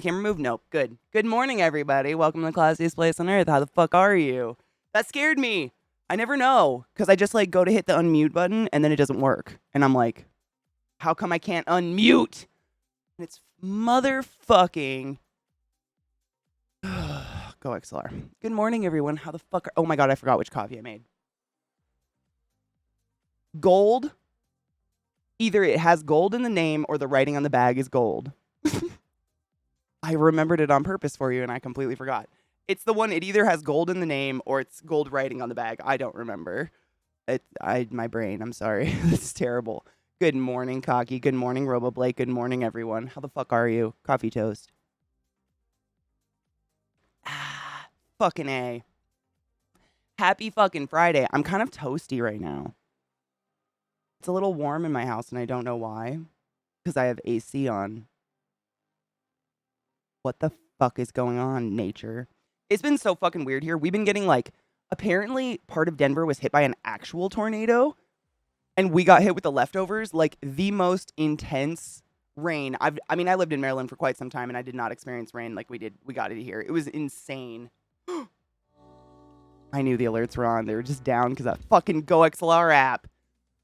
Camera move? Nope. Good. Good morning, everybody. Welcome to the classiest place on earth. How the fuck are you? That scared me. I never know because I just like go to hit the unmute button and then it doesn't work. And I'm like, how come I can't unmute? And it's motherfucking. Go XLR. Good morning, everyone. How the fuck oh my God, I forgot which coffee I made. Gold. Either it has gold in the name or the writing on the bag is gold. I remembered it on purpose for you and I completely forgot. It's the one, it either has gold in the name or it's gold writing on the bag. I don't remember. My brain, I'm sorry. This is terrible. Good morning, Cocky. Good morning, Robo Blake. Good morning, everyone. How the fuck are you? Coffee toast. Fucking A. Happy fucking Friday. I'm kind of toasty right now. It's a little warm in my house and I don't know why. Because I have AC on. What the fuck is going on, nature? It's been so fucking weird here. We've been getting apparently part of Denver was hit by an actual tornado and we got hit with the leftovers, like the most intense rain. I lived in Maryland for quite some time and I did not experience rain like we got it here. It was insane. I knew the alerts were on. They were just down because that fucking GoXLR app.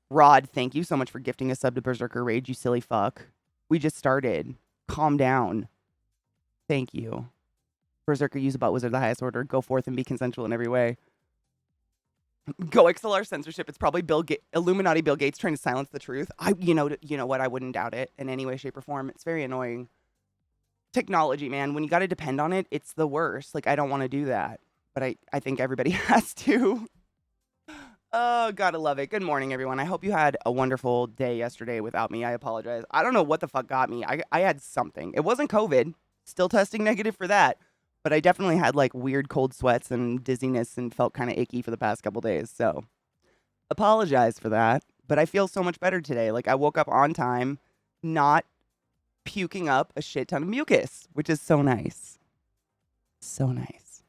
Rod, thank you so much for gifting a sub to Berserker Rage, you silly fuck. We just started. Calm down. Thank you. Berserker, use a butt wizard the highest order. Go forth and be consensual in every way. Go XLR censorship. It's probably Illuminati Bill Gates trying to silence the truth. You know what? I wouldn't doubt it in any way, shape, or form. It's very annoying. Technology, man. When you got to depend on it, it's the worst. Like, I don't want to do that. But I think everybody has to. Oh, gotta love it. Good morning, everyone. I hope you had a wonderful day yesterday without me. I apologize. I don't know what the fuck got me. I had something. It wasn't COVID. Still testing negative for that. But I definitely had like weird cold sweats and dizziness and felt kind of icky for the past couple days. So apologize for that. But I feel so much better today. Like I woke up on time, not puking up a shit ton of mucus, which is so nice. So nice.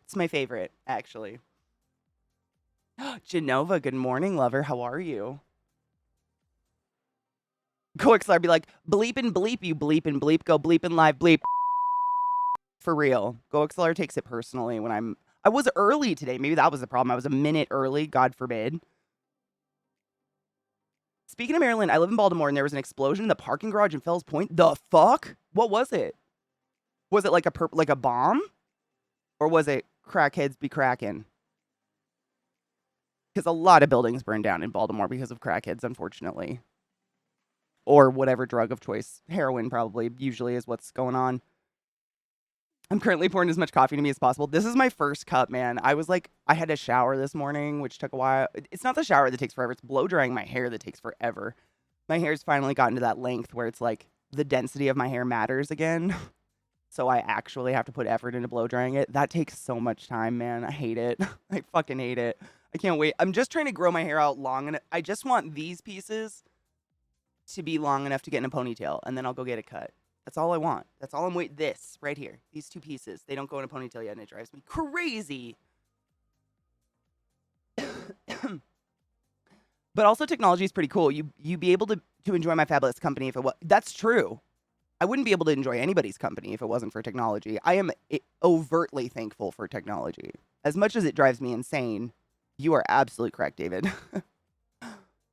It's my favorite, actually. Genova, good morning, lover. How are you? GoXLR be like, bleep and bleep, you bleep and bleep, go bleep and live bleep. For real. GoXLR takes it personally when I was early today. Maybe that was the problem. I was a minute early, God forbid. Speaking of Maryland, I live in Baltimore and there was an explosion in the parking garage in Fells Point. The fuck? What was it? Was it like a bomb? Or was it crackheads be cracking? Because a lot of buildings burned down in Baltimore because of crackheads, unfortunately. Or whatever drug of choice. Heroin probably usually is what's going on. I'm currently pouring as much coffee to me as possible. This is my first cup, man. I had a shower this morning, which took a while. It's not the shower that takes forever. It's blow drying my hair that takes forever. My hair's finally gotten to that length where it's like the density of my hair matters again. So I actually have to put effort into blow drying it. That takes so much time, man. I hate it. I fucking hate it. I can't wait. I'm just trying to grow my hair out long enough. I just want these pieces to be long enough to get in a ponytail, and then I'll go get it cut. That's all I want. That's all I'm waiting. This right here. These two pieces. They don't go in a ponytail yet, and it drives me crazy. But also technology is pretty cool. You'd be able to enjoy my fabulous company if it was. That's true. I wouldn't be able to enjoy anybody's company if it wasn't for technology. I am overtly thankful for technology. As much as it drives me insane, you are absolutely correct, David.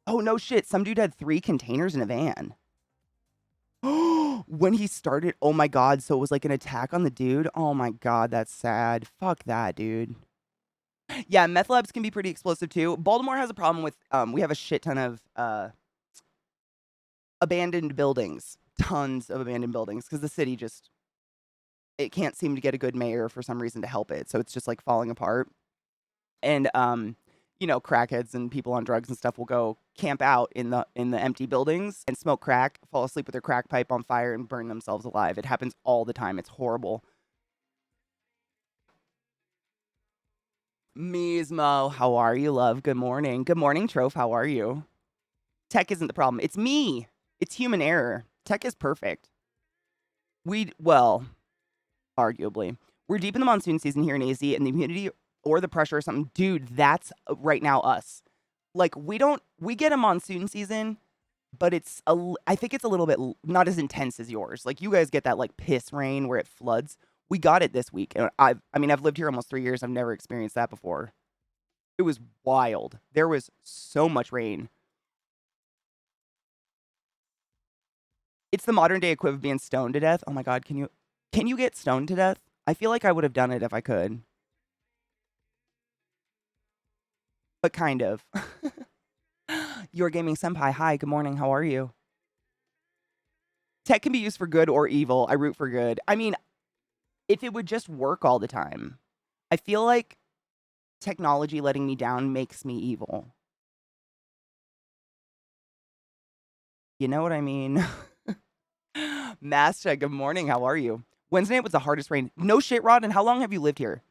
Oh, no shit. Some dude had 3 containers in a van. When he started, oh my God. So it was like an attack on the dude. Oh my God, that's sad. Fuck that, dude. Yeah, meth labs can be pretty explosive too. Baltimore has a problem with, we have a shit ton of abandoned buildings. Tons of abandoned buildings because the city it can't seem to get a good mayor for some reason to help it. So it's just like falling apart. And, crackheads and people on drugs and stuff will go camp out in the empty buildings and smoke crack, fall asleep with their crack pipe on fire and burn themselves alive. It happens all the time. It's horrible. Mismo, how are you, love? Good morning. Good morning, Troph. How are you? Tech isn't the problem. It's me. It's human error. Tech is perfect. Arguably. We're deep in the monsoon season here in AZ, and the humidity or the pressure or something. Dude, that's right now us. Like, we get a monsoon season but I think it's a little bit not as intense as yours. Like you guys get that like piss rain where it floods. We got it this week, and I've lived here almost 3 years. I've never experienced that before. It was wild. There was so much rain. It's the modern day equivalent of being stoned to death. Oh my god, can you get stoned to death? I feel like I would have done it if I could, but kind of. Your gaming senpai. Hi, good morning. How are you? Tech can be used for good or evil. I root for good. I mean, if it would just work all the time, I feel like technology letting me down makes me evil. You know what I mean? Master, good morning. How are you? Wednesday night was the hardest rain. No shit, Rod. And how long have you lived here?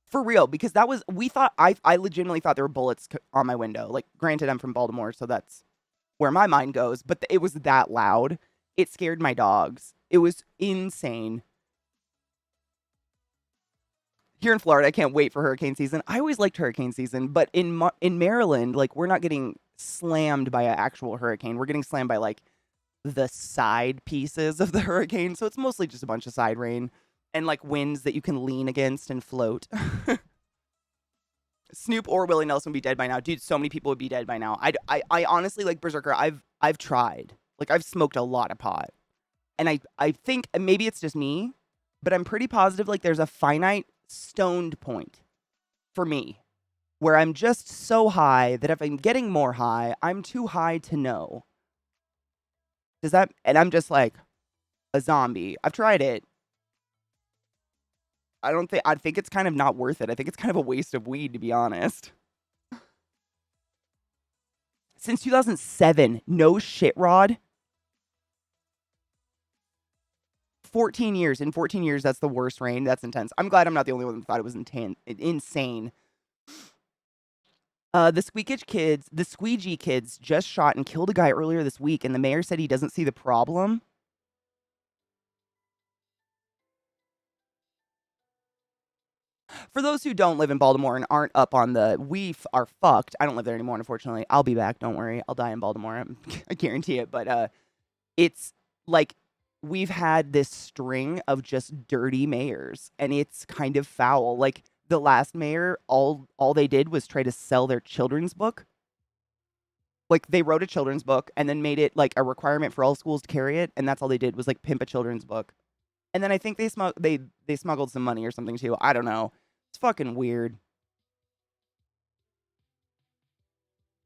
For real, because I legitimately thought there were bullets on my window. Like, granted, I'm from Baltimore, so that's where my mind goes, but it was that loud. It scared my dogs. It was insane. Here in Florida, I can't wait for hurricane season. I always liked hurricane season, but in Maryland, like we're not getting slammed by an actual hurricane. We're getting slammed by like the side pieces of the hurricane, so it's mostly just a bunch of side rain and like winds that you can lean against and float. Snoop or Willie Nelson would be dead by now, dude. So many people would be dead by now. I honestly like Berserker. I've tried. Like I've smoked a lot of pot, and I think maybe it's just me, but I'm pretty positive like there's a finite stoned point for me where I'm just so high that if I'm getting more high, I'm too high to know. Does that? And I'm just like a zombie. I've tried it. I think it's kind of not worth it. I think it's kind of a waste of weed, to be honest. Since 2007, no shit, Rod. 14 years. In 14 years, that's the worst rain. That's intense. I'm glad I'm not the only one that thought it was insane. The squeegee kids just shot and killed a guy earlier this week, and the mayor said he doesn't see the problem. For those who don't live in Baltimore and aren't up on we are fucked. I don't live there anymore, unfortunately. I'll be back. Don't worry. I'll die in Baltimore. I guarantee it. But it's like we've had this string of just dirty mayors, and it's kind of foul. Like the last mayor, all they did was try to sell their children's book. Like they wrote a children's book and then made it like a requirement for all schools to carry it, and that's all they did was like pimp a children's book. And then I think they smuggled some money or something too. I don't know. It's fucking weird.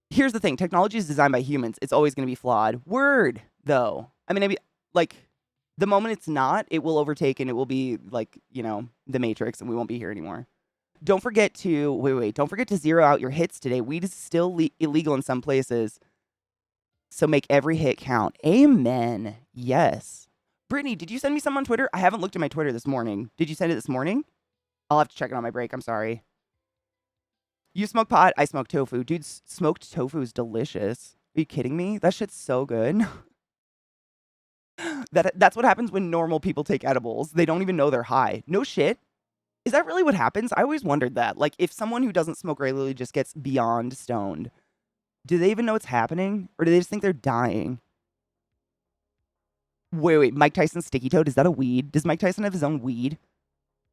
Here's the thing. Technology is designed by humans. It's always going to be flawed. Word, though. I mean, maybe, like, the moment it's not, it will overtake and it will be, like, the Matrix and we won't be here anymore. Don't forget to zero out your hits today. Weed is still illegal in some places. So make every hit count. Amen. Yes. Brittany, did you send me some on Twitter? I haven't looked at my Twitter this morning. Did you send it this morning? I'll have to check it on my break. I'm sorry. You smoke pot? I smoke tofu. Dude, smoked tofu is delicious. Are you kidding me? That shit's so good. That's what happens when normal people take edibles. They don't even know they're high. No shit. Is that really what happens? I always wondered that. Like, if someone who doesn't smoke regularly just gets beyond stoned, do they even know what's happening? Or do they just think they're dying? Wait. Mike Tyson's sticky toad? Is that a weed? Does Mike Tyson have his own weed?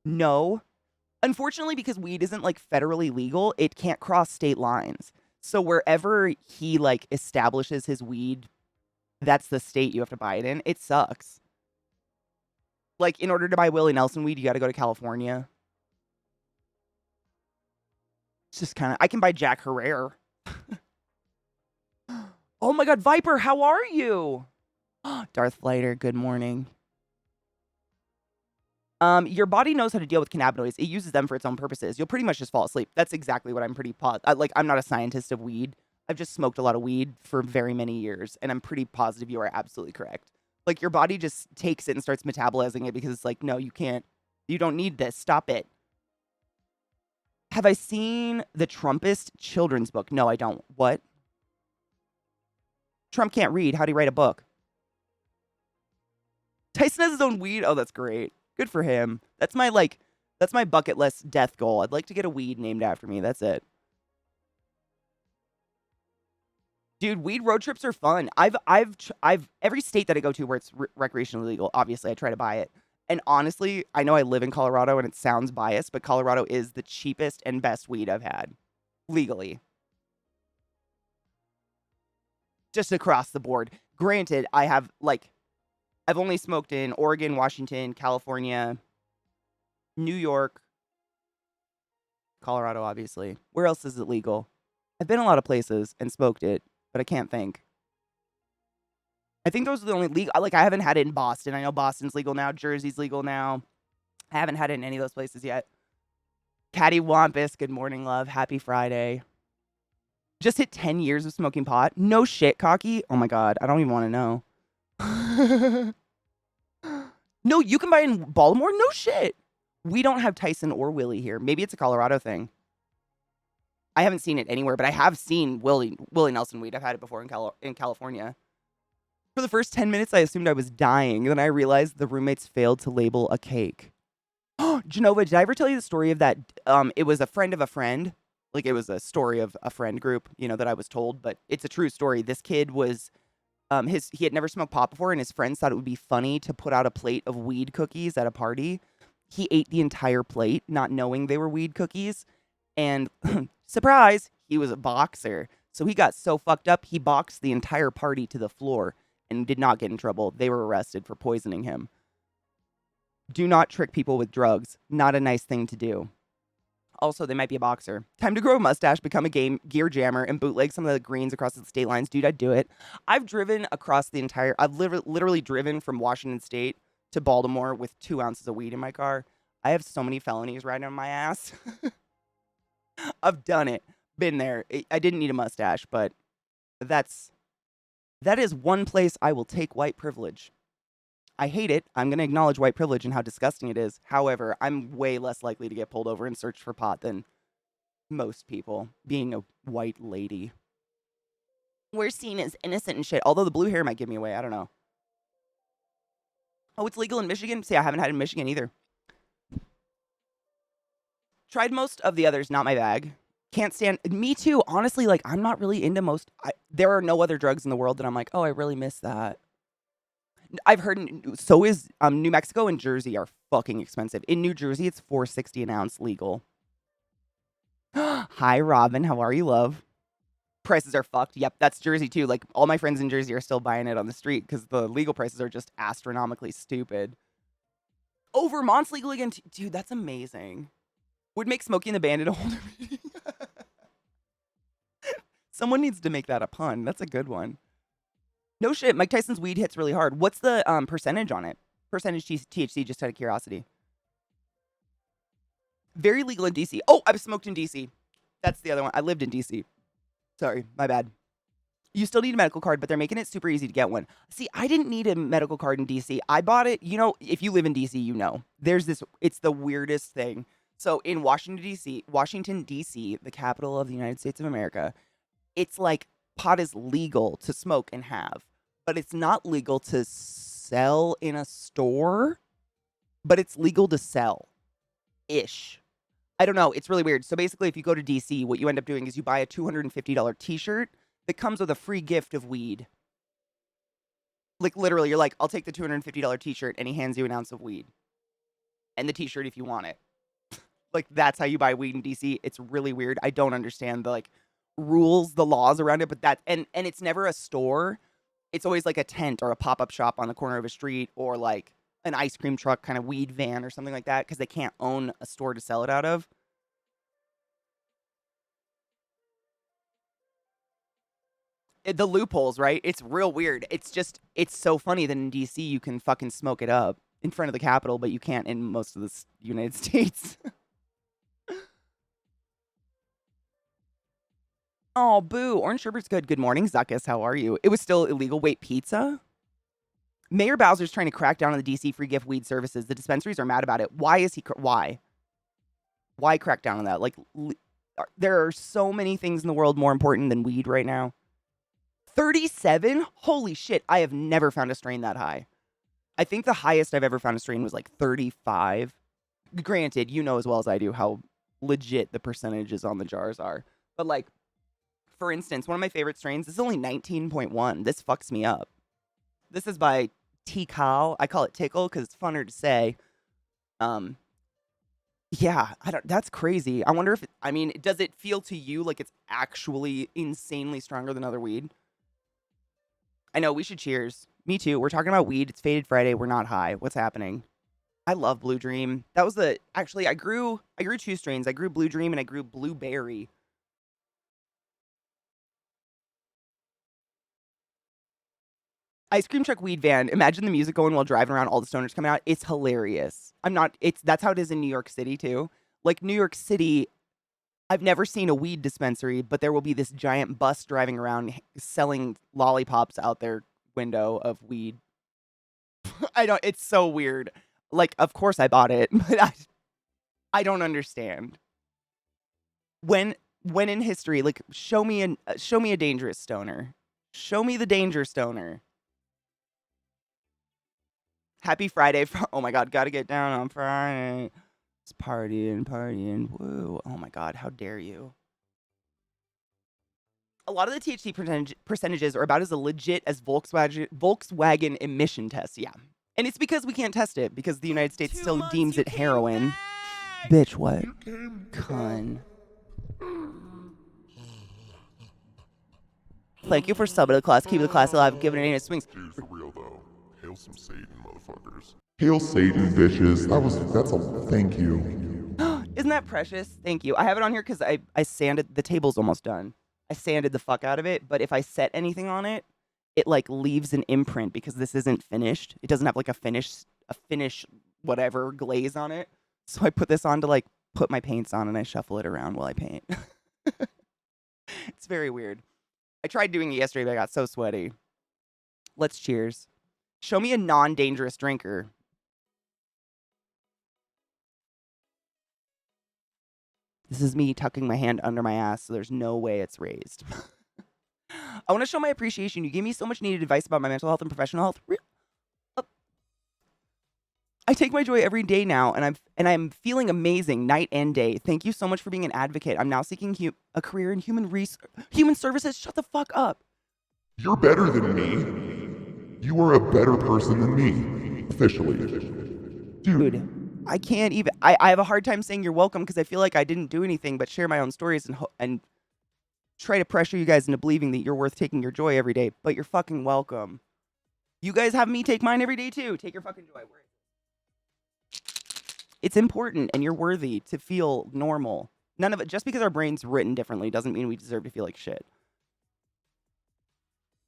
No. Unfortunately, because weed isn't like federally legal, it can't cross state lines. So wherever he like establishes his weed, that's the state you have to buy it in. It sucks. Like in order to buy Willie Nelson weed, you got to go to California. It's just kind of, I can buy Jack Herrera. Oh my God, Viper, how are you? Darth Flighter, good morning. Your body knows how to deal with cannabinoids. It uses them for its own purposes. You'll pretty much just fall asleep. That's exactly what I'm pretty like. I'm not a scientist of weed. I've just smoked a lot of weed for very many years, and I'm pretty positive you are absolutely correct. Like your body just takes it and starts metabolizing it because it's like, no, you can't. You don't need this. Stop it. Have I seen the Trumpist children's book? No, I don't. What? Trump can't read. How'd he write a book? Tyson has his own weed. Oh, that's great. Good for him. That's my bucket list death goal. I'd like to get a weed named after me. That's it. Dude, weed road trips are fun. I've every state that I go to where it's recreationally legal, obviously I try to buy it. And honestly, I know I live in Colorado and it sounds biased, but Colorado is the cheapest and best weed I've had legally. Just across the board. Granted, I've only smoked in Oregon, Washington, California, New York, Colorado, obviously. Where else is it legal? I've been a lot of places and smoked it, but I can't think. I think those are the only legal. Like, I haven't had it in Boston. I know Boston's legal now. Jersey's legal now. I haven't had it in any of those places yet. Catty Wampus, good morning, love. Happy Friday. Just hit 10 years of smoking pot. No shit, Cocky. Oh my God. I don't even want to know. No, you can buy it in Baltimore? No shit. We don't have Tyson or Willie here. Maybe it's a Colorado thing. I haven't seen it anywhere, but I have seen Willie Nelson weed. I've had it before in California. For the first 10 minutes, I assumed I was dying. Then I realized the roommates failed to label a cake. Genova, did I ever tell you the story of that? It was a friend of a friend. Like, it was a story of a friend group, that I was told, but it's a true story. This kid was, he had never smoked pot before, and his friends thought it would be funny to put out a plate of weed cookies at a party. He ate the entire plate, not knowing they were weed cookies. And surprise, he was a boxer. So he got so fucked up, he boxed the entire party to the floor and did not get in trouble. They were arrested for poisoning him. Do not trick people with drugs. Not a nice thing to do. Also, they might be a boxer. Time to grow a mustache, become a gear jammer, and bootleg some of the greens across the state lines. Dude, I'd do it. I've driven across the entire... I've literally driven from Washington State to Baltimore with 2 ounces of weed in my car. I have so many felonies riding on my ass. I've done it. Been there. I didn't need a mustache, but that is one place I will take white privilege. I hate it. I'm going to acknowledge white privilege and how disgusting it is. However, I'm way less likely to get pulled over and searched for pot than most people, being a white lady. We're seen as innocent and shit, although the blue hair might give me away. I don't know. Oh, it's legal in Michigan? See, I haven't had it in Michigan either. Tried most of the others, not my bag. Can't stand... Me too. Honestly, like, I'm not really into most... there are no other drugs in the world that I'm like, oh, I really miss that. I've heard so is New Mexico and Jersey are fucking expensive. In New Jersey, it's $4.60 an ounce legal. Hi, Robin. How are you, love? Prices are fucked. Yep, that's Jersey too. Like, all my friends in Jersey are still buying it on the street because the legal prices are just astronomically stupid. Oh, Vermont's legal again. Dude, that's amazing. Would make Smokey and the Bandit a whole new meeting. Someone needs to make that a pun. That's a good one. No shit, Mike Tyson's weed hits really hard. What's the percentage on it? Percentage THC, just out of curiosity. Very legal in DC. Oh, I've smoked in DC. That's the other one. I lived in DC. Sorry, my bad. You still need a medical card, but they're making it super easy to get one. See, I didn't need a medical card in DC. I bought it, if you live in DC, There's this, it's the weirdest thing. So in Washington, D.C., the capital of the United States of America, it's like pot is legal to smoke and have. But it's not legal to sell in a store, but it's legal to sell-ish. I don't know. It's really weird. So basically, if you go to DC, what you end up doing is you buy a $250 t-shirt that comes with a free gift of weed. Like, literally, you're like, I'll take the $250 t-shirt, and he hands you an ounce of weed. And the t-shirt if you want it. Like, that's how you buy weed in DC. It's really weird. I don't understand the, rules, the laws around it, but and it's never a store. It's always like a tent or a pop-up shop on the corner of a street or like an ice cream truck kind of weed van or something like that because they can't own a store to sell it out of. The loopholes, right? It's real weird. It's so funny that in DC you can fucking smoke it up in front of the Capitol, but you can't in most of the United States. Oh, boo. Orange sherbet's good. Good morning, Zuckus. How are you? It was still illegal. Wait, pizza? Mayor Bowser's trying to crack down on the DC free gift weed services. The dispensaries are mad about it. Why is he... Why? Why crack down on that? Like, there are so many things in the world more important than weed right now. 37? Holy shit. I have never found a strain that high. I think the highest I've ever found a strain was like 35. Granted, you know as well as I do how legit the percentages on the jars are. But like... for instance, one of my favorite strains, this is only 19.1. This fucks me up. This is by Tikal. I call it Tickle because it's funner to say. Yeah, I don't. That's crazy. I wonder if I mean, does it feel to you like it's actually insanely stronger than other weed? I know we should cheers. Me too. We're talking about weed. It's Faded Friday. We're not high. What's happening? I love Blue Dream. That was the actually I grew two strains. I grew Blue Dream and I grew Blueberry. Ice cream truck weed van. Imagine the music going while driving around, all the stoners coming out. It's hilarious. That's how it is in New York City too. Like New York City, I've never seen a weed dispensary, but there will be this giant bus driving around selling lollipops out their window of weed. It's so weird. Like, of course I bought it, but I don't understand. When in history, like, show me a dangerous stoner. Show me the danger stoner. Happy Friday. Oh my God, gotta get down on Friday. It's partying. Woo. Oh my God, how dare you. A lot of the THC percentages are about as legit as Volkswagen emission tests. Yeah. And it's because we can't test it because the United States still deems it heroin. Bitch, what? Cunt. Thank you for subbing to the class. Keep the class alive. Giving it any swings. Dude, for real though. Hail some Satan, motherfuckers. Hail Satan, bitches. That's a thank you. Isn't that precious? Thank you. I have it on here because I sanded, the table's almost done. I sanded the fuck out of it, but if I set anything on it, it like leaves an imprint because this isn't finished. It doesn't have like a finish whatever glaze on it. So I put this on to like put my paints on and I shuffle it around while I paint. It's very weird. I tried doing it yesterday, but I got so sweaty. Let's cheers. Show me a non-dangerous drinker. This is me tucking my hand under my ass, so there's no way it's raised. I want to show my appreciation. You gave me so much needed advice about my mental health and professional health. I take my joy every day now, and I'm feeling amazing night and day. Thank you so much for being an advocate. I'm now seeking a career in human services. Shut the fuck up. You're better than me. You are a better person than me. Officially. Dude. I can't even. I have a hard time saying you're welcome because I feel like I didn't do anything but share my own stories and try to pressure you guys into believing that you're worth taking your joy every day. But you're fucking welcome. You guys have me take mine every day too. Take your fucking joy. It's important and you're worthy to feel normal. None of it, just because our brain's written differently doesn't mean we deserve to feel like shit.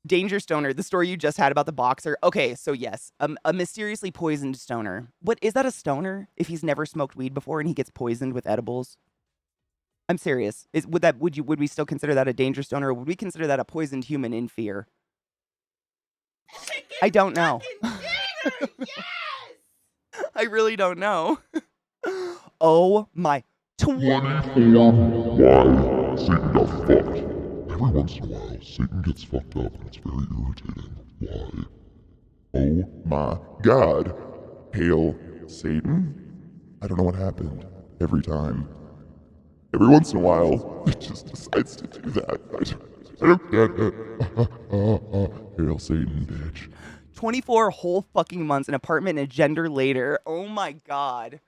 Danger stoner, the story you just had about the boxer. Okay, so yes, a mysteriously poisoned stoner. What is that, a stoner if he's never smoked weed before and he gets poisoned with edibles? I'm serious. Would we still consider that a danger stoner, or would we consider that a poisoned human in fear? I don't know. Yes! I really don't know. Oh my. 24. Why Satan got fucked. Every once in a while, Satan gets fucked up and it's very irritating. Why? Oh my God. Hail Satan? I don't know what happened. Every time. Every once in a while, it just decides to do that. I don't get it. Hail Satan, bitch. 24 whole fucking months, an apartment and a gender later. Oh my God.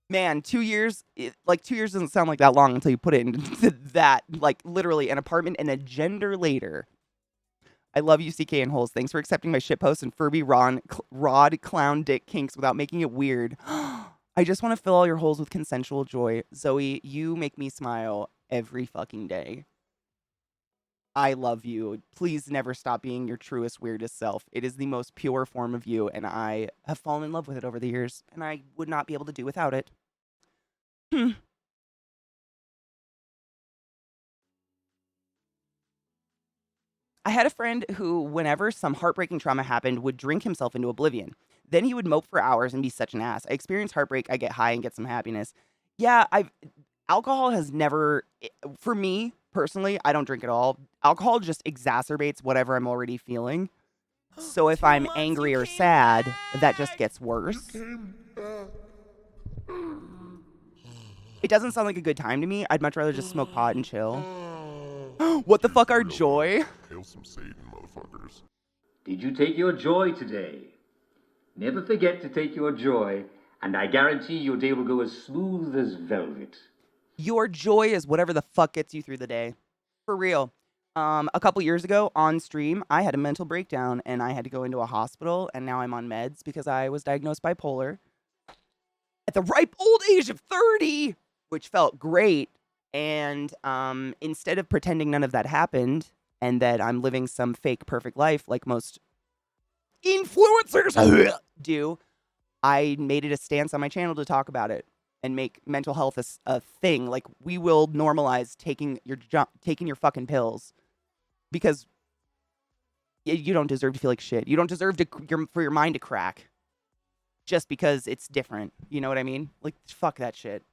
Man, 2 years, 2 years doesn't sound like that long until you put it into that, like literally an apartment and a gender later. I love you, CK and Holes. Thanks for accepting my shitpost and Furby Rod Clown Dick kinks without making it weird. I just want to fill all your holes with consensual joy. Zoe, you make me smile every fucking day. I love you. Please never stop being your truest, weirdest self. It is the most pure form of you, and I have fallen in love with it over the years, and I would not be able to do without it. I had a friend who, whenever some heartbreaking trauma happened, would drink himself into oblivion. Then he would mope for hours and be such an ass. I experience heartbreak, I get high and get some happiness. Yeah, alcohol has never, for me, personally, I don't drink at all. Alcohol just exacerbates whatever I'm already feeling. So if I'm angry or sad, that just gets worse. It doesn't sound like a good time to me. I'd much rather just smoke pot and chill. What the Here's fuck are real joy? Hail some Satan, motherfuckers. Did you take your joy today? Never forget to take your joy, and I guarantee your day will go as smooth as velvet. Your joy is whatever the fuck gets you through the day. For real. A couple years ago on stream, I had a mental breakdown and I had to go into a hospital, and now I'm on meds because I was diagnosed bipolar at the ripe old age of 30, which felt great. And instead of pretending none of that happened and that I'm living some fake perfect life like most influencers do, I made it a stance on my channel to talk about it and make mental health a thing. Like, we will normalize taking your fucking pills because you don't deserve to feel like shit. You don't deserve for your mind to crack just because it's different. You know what I mean? Like, fuck that shit.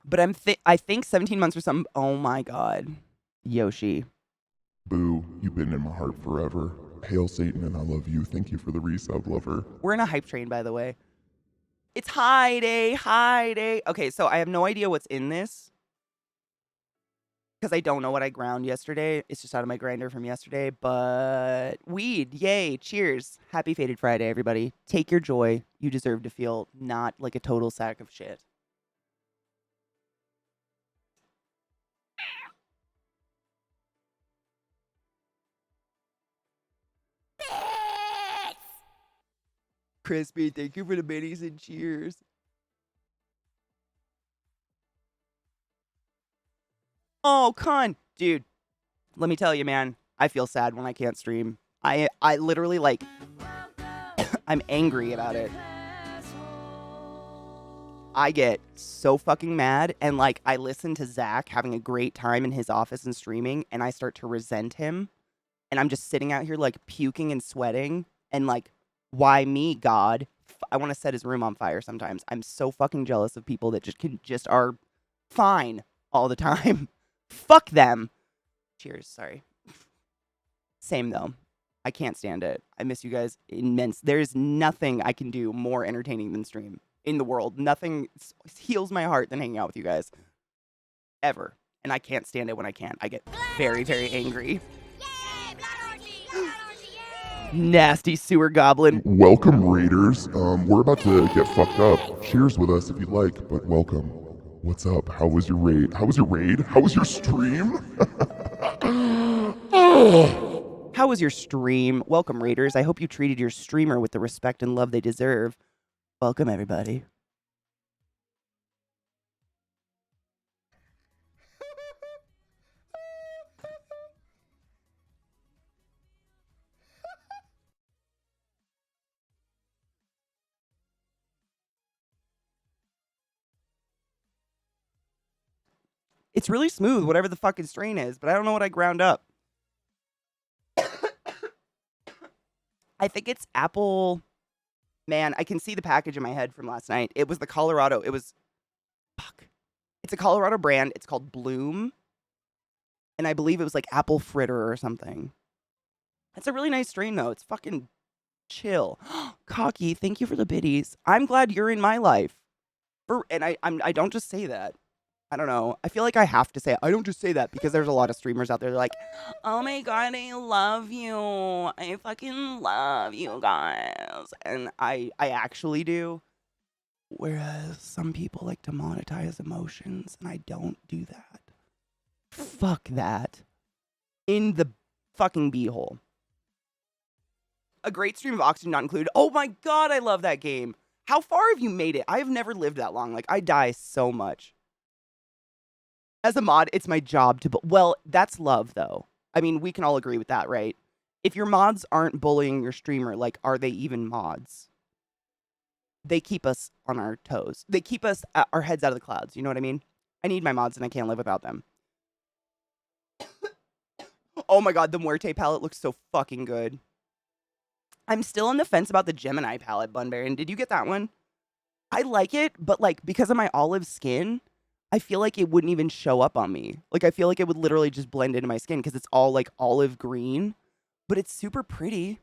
But I think 17 months or something. Oh my god, Yoshi. Boo, you've been in my heart forever. Hail Satan and I love you. Thank you for the resub, lover. We're in a hype train, by the way. It's high day. Okay, so I have no idea what's in this because I don't know what I ground yesterday. It's just out of my grinder from yesterday. But weed, yay, cheers. Happy Faded Friday, everybody. Take your joy. You deserve to feel not like a total sack of shit. Crispy, thank you for the minis and cheers. Oh, con. Dude, let me tell you, man. I feel sad when I can't stream. I literally, like, I'm angry about it. I get so fucking mad, and, like, I listen to Zach having a great time in his office and streaming, and I start to resent him. And I'm just sitting out here, like, puking and sweating, and, like, why me, God? I want to set his room on fire sometimes. I'm so fucking jealous of people that just are fine all the time. Fuck them. Cheers, sorry. Same though. I can't stand it. I miss you guys immense. There's nothing I can do more entertaining than stream in the world. Nothing heals my heart than hanging out with you guys. Ever. And I can't stand it when I can't. I get very, very angry. Nasty sewer goblin. Welcome, Raiders. We're about to get fucked up. Cheers with us if you'd like, but welcome. What's up? How was your raid? How was your raid? How was your stream? How was your stream? Welcome, Raiders. I hope you treated your streamer with the respect and love they deserve. Welcome, everybody. It's really smooth, whatever the fucking strain is, but I don't know what I ground up. I think it's apple. Man, I can see the package in my head from last night. It was the Colorado. Fuck. It's a Colorado brand. It's called Bloom. And I believe it was like apple fritter or something. It's a really nice strain, though. It's fucking chill. Cocky, thank you for the biddies. I'm glad you're in my life. I don't just say that. I don't know. I feel like I have to say it. I don't just say that because there's a lot of streamers out there. They're like, oh my god, I love you. I fucking love you guys. And I actually do. Whereas some people like to monetize emotions, and I don't do that. Fuck that. In the fucking beehole. A great stream of Oxygen Not Included. Oh my god, I love that game. How far have you made it? I have never lived that long. Like, I die so much. As a mod, it's my job to... Well, that's love, though. I mean, we can all agree with that, right? If your mods aren't bullying your streamer, like, are they even mods? They keep us on our toes. They keep us our heads out of the clouds. You know what I mean? I need my mods, and I can't live without them. Oh my god, the Muerte palette looks so fucking good. I'm still on the fence about the Gemini palette, Bunbury. Did you get that one? I like it, but, like, because of my olive skin... I feel like it wouldn't even show up on me. Like, I feel like it would literally just blend into my skin because it's all, like, olive green. But it's super pretty.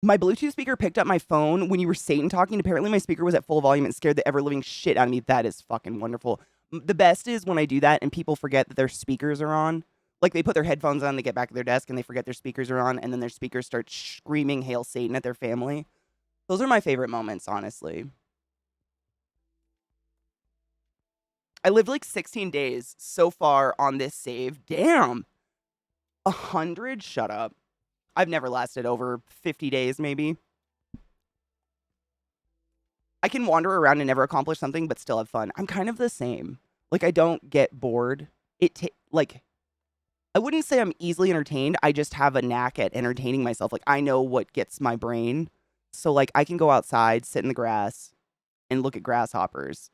My Bluetooth speaker picked up my phone when you were Satan talking. Apparently my speaker was at full volume and scared the ever-living shit out of me. That is fucking wonderful. The best is when I do that and people forget that their speakers are on. Like, they put their headphones on, they get back at their desk, and they forget their speakers are on, and then their speakers start screaming Hail Satan at their family. Those are my favorite moments, honestly. I lived like 16 days so far on this save. Damn. 100? Shut up. I've never lasted over 50 days, maybe. I can wander around and never accomplish something, but still have fun. I'm kind of the same. Like, I don't get bored. Like, I wouldn't say I'm easily entertained. I just have a knack at entertaining myself. Like, I know what gets my brain. So, like, I can go outside, sit in the grass, and look at grasshoppers.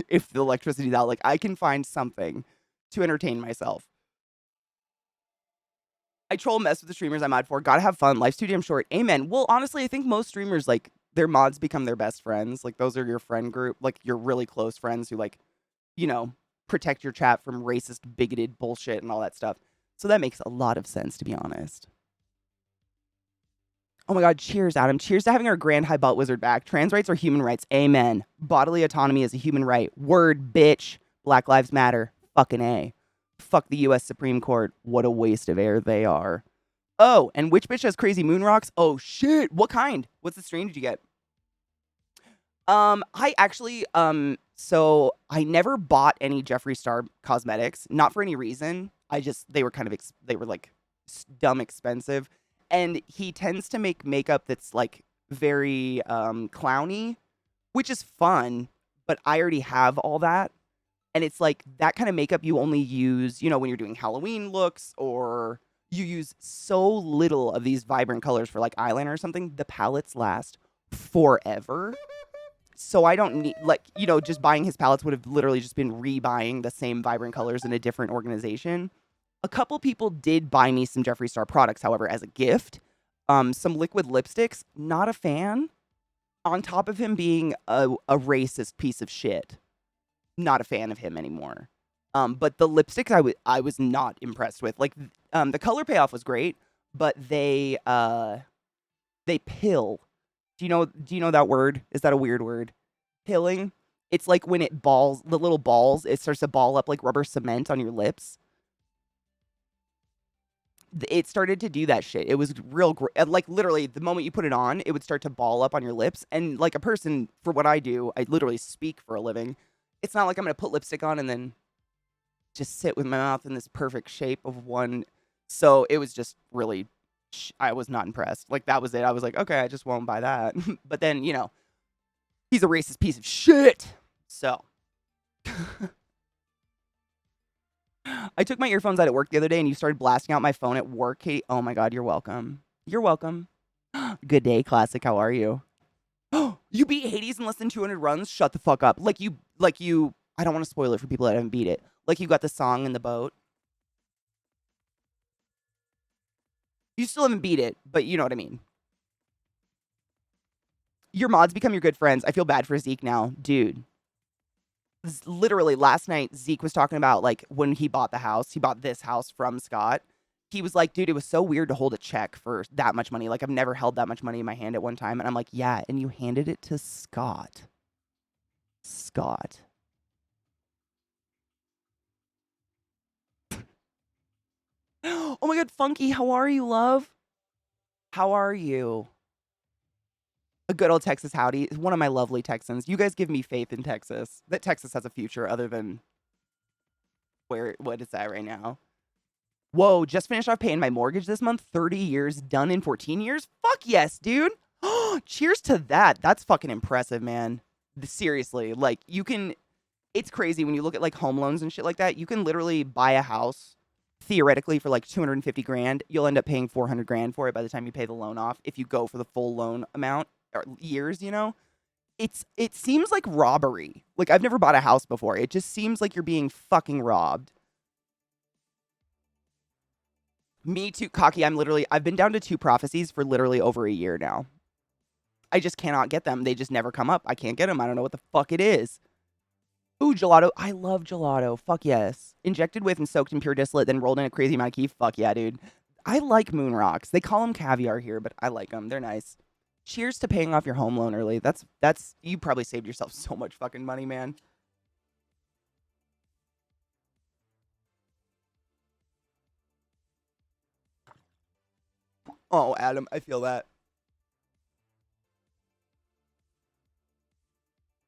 If the electricity's out, like, I can find something to entertain myself. I troll mess with the streamers I'm mod for. Gotta have fun. Life's too damn short. Amen. Well, honestly, I think most streamers, like, their mods become their best friends. Like, those are your friend group. Like, your really close friends who, like, you know, protect your chat from racist, bigoted bullshit and all that stuff. So that makes a lot of sense, to be honest. Oh my god, cheers, Adam. Cheers to having our grand high belt wizard back. Trans rights are human rights. Amen. Bodily autonomy is a human right. Word, bitch. Black Lives Matter. Fucking A. Fuck the U.S. Supreme Court. What a waste of air they are. Oh, and which bitch has crazy moon rocks? Oh, shit. What kind? What's the strain did you get? I actually, so I never bought any Jeffree Star cosmetics. Not for any reason. They were kind of, they were like dumb expensive. And he tends to make makeup that's like very clowny, which is fun, but I already have all that. And it's like that kind of makeup you only use, you know, when you're doing Halloween looks, or you use so little of these vibrant colors for like eyeliner or something. The palettes last forever. So I don't need, like, you know, just buying his palettes would have literally just been rebuying the same vibrant colors in a different organization. A couple people did buy me some Jeffree Star products, however, as a gift. Some liquid lipsticks, not a fan. On top of him being a racist piece of shit, not a fan of him anymore. But the lipsticks I was not impressed with. Like, the color payoff was great, but they pill. Do you know that word? Is that a weird word? Pilling. It's like when it balls, the little balls, it starts to ball up like rubber cement on your lips. It started to do that shit. It was real, like literally the moment you put it on, it would start to ball up on your lips. And like a person, for what I do, I literally speak for a living. It's not like I'm going to put lipstick on and then just sit with my mouth in this perfect shape of one. So it was just really, I was not impressed. Like, that was it. I was like, okay, I just won't buy that. But then, you know, he's a racist piece of shit. So I took my earphones out at work the other day and you started blasting out my phone at work, Katie. Oh my god, you're welcome. You're welcome. Good day, Classic. How are you? You beat Hades in less than 200 runs? Shut the fuck up. Like you, I don't want to spoil it for people that haven't beat it. Like, you got the song in the boat. You still haven't beat it, but you know what I mean. Your mods become your good friends. I feel bad for Zeke now. Dude. Literally, last night, Zeke was talking about, like, when he bought the house. He bought this house from Scott. He was like, dude, it was so weird to hold a check for that much money. Like, I've never held that much money in my hand at one time. And I'm like, yeah, and you handed it to Scott. Scott. Oh my god, Funky, how are you, love? How are you? A good old Texas howdy. One of my lovely Texans. You guys give me faith in Texas. That Texas has a future other than what is that right now? Whoa, just finished off paying my mortgage this month. 30 years done in 14 years? Fuck yes, dude. Cheers to that. That's fucking impressive, man. Seriously, like, you can, it's crazy when you look at like home loans and shit like that. You can literally buy a house theoretically for like 250 grand. You'll end up paying 400 grand for it by the time you pay the loan off if you go for the full loan amount or years, you know? It seems like robbery. Like, I've never bought a house before. It just seems like you're being fucking robbed. Me too, Cocky. I've been down to 2 prophecies for literally over a year now. I just cannot get them. They just never come up. I can't get them. I don't know what the fuck it is. Ooh, gelato. I love gelato. Fuck yes. Injected with and soaked in pure distillate, then rolled in a crazy amount of keef. Fuck yeah, dude. I like moon rocks. They call them caviar here, but I like them. They're nice. Cheers to paying off your home loan early. That's you probably saved yourself so much fucking money, man. Oh, Adam, I feel that.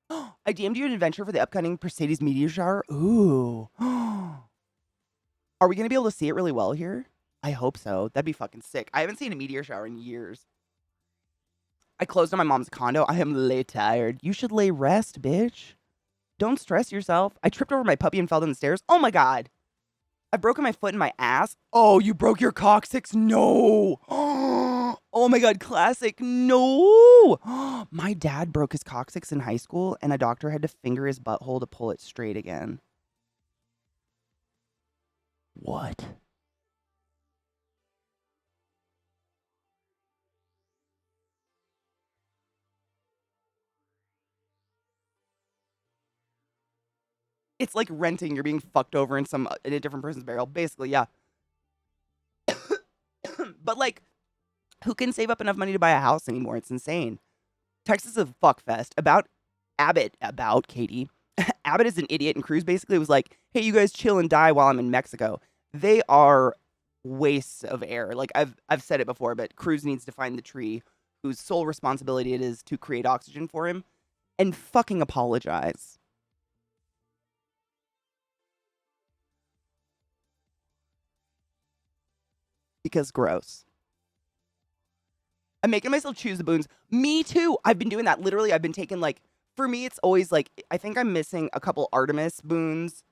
I DM'd you an adventure for the upcoming Mercedes meteor shower. Ooh. Are we going to be able to see it really well here? I hope so. That'd be fucking sick. I haven't seen a meteor shower in years. I closed on my mom's condo. I am lay tired. You should lay rest, bitch. Don't stress yourself. I tripped over my puppy and fell down the stairs. Oh my god. I've broken my foot and my ass. Oh, you broke your coccyx? No. Oh my god, classic. No. My dad broke his coccyx in high school and a doctor had to finger his butthole to pull it straight again. What? It's like renting. You're being fucked over in a different person's burial. Basically, yeah. But like, who can save up enough money to buy a house anymore? It's insane. Texas is a fuck fest. About Katie. Abbott is an idiot, and Cruz basically was like, hey, you guys chill and die while I'm in Mexico. They are wastes of air. Like, I've said it before, but Cruz needs to find the tree whose sole responsibility it is to create oxygen for him and fucking apologize. Because gross. I'm making myself choose the boons. Me too. I've been doing that. Literally, I've been taking like, for me, it's always like, I think I'm missing a couple Artemis boons.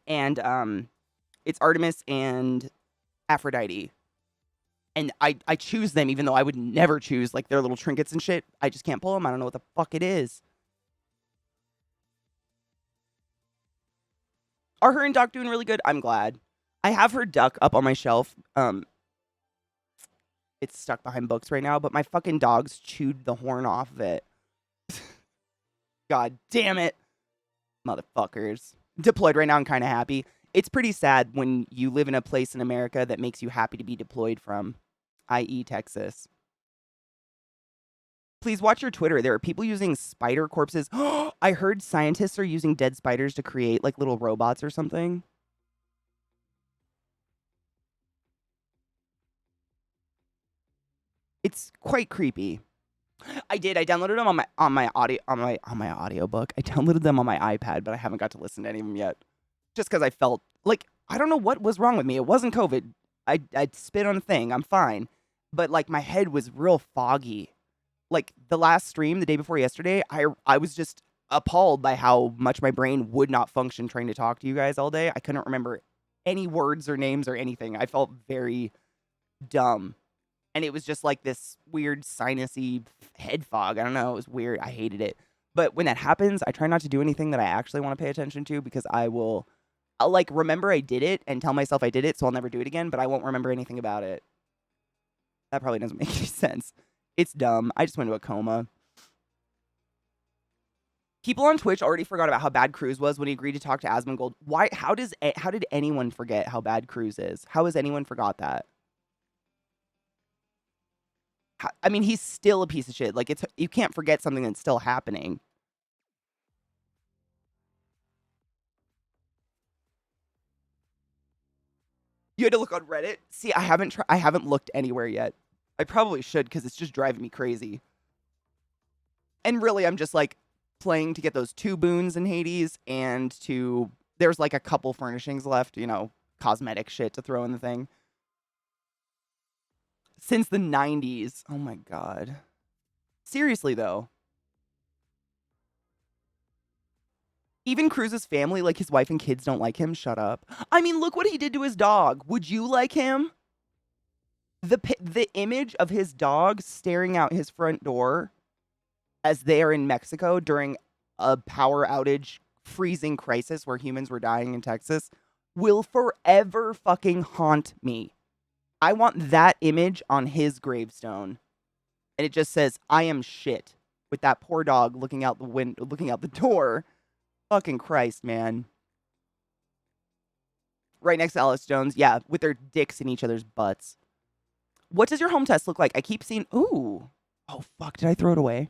And it's Artemis and Aphrodite. And I choose them even though I would never choose like their little trinkets and shit. I just can't pull them. I don't know what the fuck it is. Are her and Doc doing really good? I'm glad. I have her duck up on my shelf. It's stuck behind books right now, but my fucking dogs chewed the horn off of it. God damn it. Motherfuckers. Deployed right now, I'm kind of happy. It's pretty sad when you live in a place in America that makes you happy to be deployed from, i.e. Texas. Please watch your Twitter. There are people using spider corpses. I heard scientists are using dead spiders to create like little robots or something. It's quite creepy. I did. I downloaded them on my audiobook. I downloaded them on my iPad, but I haven't got to listen to any of them yet. Just because I felt like I don't know what was wrong with me. It wasn't COVID. I spit on a thing. I'm fine. But like my head was real foggy. Like the last stream the day before yesterday, I was just appalled by how much my brain would not function trying to talk to you guys all day. I couldn't remember any words or names or anything. I felt very dumb. And it was just like this weird sinusy head fog. I don't know. It was weird. I hated it. But when that happens, I try not to do anything that I actually want to pay attention to because I'll like remember I did it and tell myself I did it, so I'll never do it again, but I won't remember anything about it. That probably doesn't make any sense. It's dumb. I just went into a coma. People on Twitch already forgot about how bad Cruz was when he agreed to talk to Asmongold. Why? How did anyone forget how bad Cruz is? How has anyone forgot that? I mean, he's still a piece of shit. Like, you can't forget something that's still happening. You had to look on Reddit? See, I haven't looked anywhere yet. I probably should because it's just driving me crazy. And really, I'm just like playing to get those 2 boons in Hades and there's like a couple furnishings left, you know, cosmetic shit to throw in the thing. Since the 90s. Oh my god. Seriously, though. Even Cruz's family, like his wife and kids, don't like him. Shut up. I mean, look what he did to his dog. Would you like him? The image of his dog staring out his front door as they are in Mexico during a power outage, freezing crisis where humans were dying in Texas will forever fucking haunt me. I want that image on his gravestone. And it just says, I am shit. With that poor dog looking out the window, looking out the door. Fucking Christ, man. Right next to Alice Jones. Yeah, with their dicks in each other's butts. What does your home test look like? I keep seeing, ooh. Oh, fuck. Did I throw it away?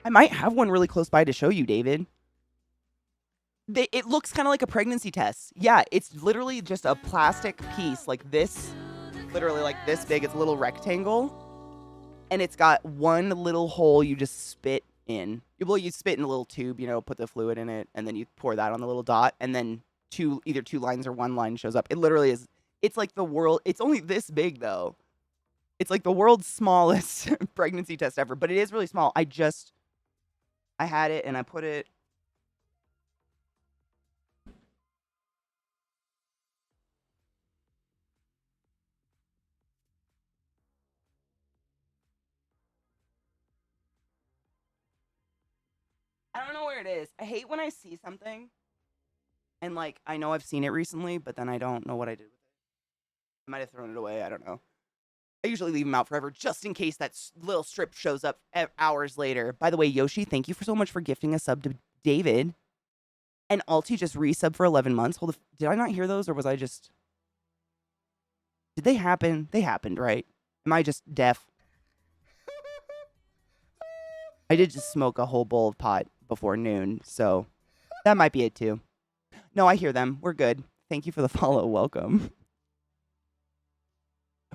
I might have one really close by to show you, David. It looks kind of like a pregnancy test. Yeah, it's literally just a plastic piece like this, literally like this big. It's a little rectangle, and it's got one little hole you just spit in. Well, you spit in a little tube, put the fluid in it, and then you pour that on the little dot, and then either two lines or one line shows up. It literally is. It's like the world. It's only this big though. It's like the world's smallest pregnancy test ever, but it is really small. I had it and I put it. I don't know where it is. I hate when I see something and like I know I've seen it recently, but then I don't know what I did with it. I might have thrown it away. I don't know. I usually leave them out forever just in case that little strip shows up hours later. By the way, Yoshi, thank you so much for gifting a sub to David. And Alti just resub for 11 months. Did I not hear those or was I just... Did they happen? They happened, right? Am I just deaf? I did just smoke a whole bowl of pot before noon, so that might be it too. No, I hear them. We're good. Thank you for the follow. Welcome.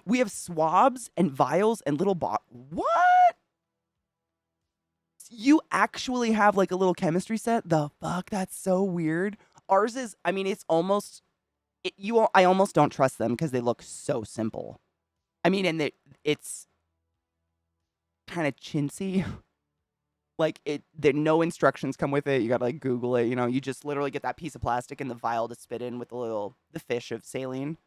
We have swabs and vials and little What? You actually have like a little chemistry set? The fuck? That's so weird. Ours is, I mean, it's almost, I almost don't trust them because they look so simple. I mean, and it's kind of chintzy. Like there no instructions come with it. You gotta like Google it. You just literally get that piece of plastic and the vial to spit in with the fish of saline.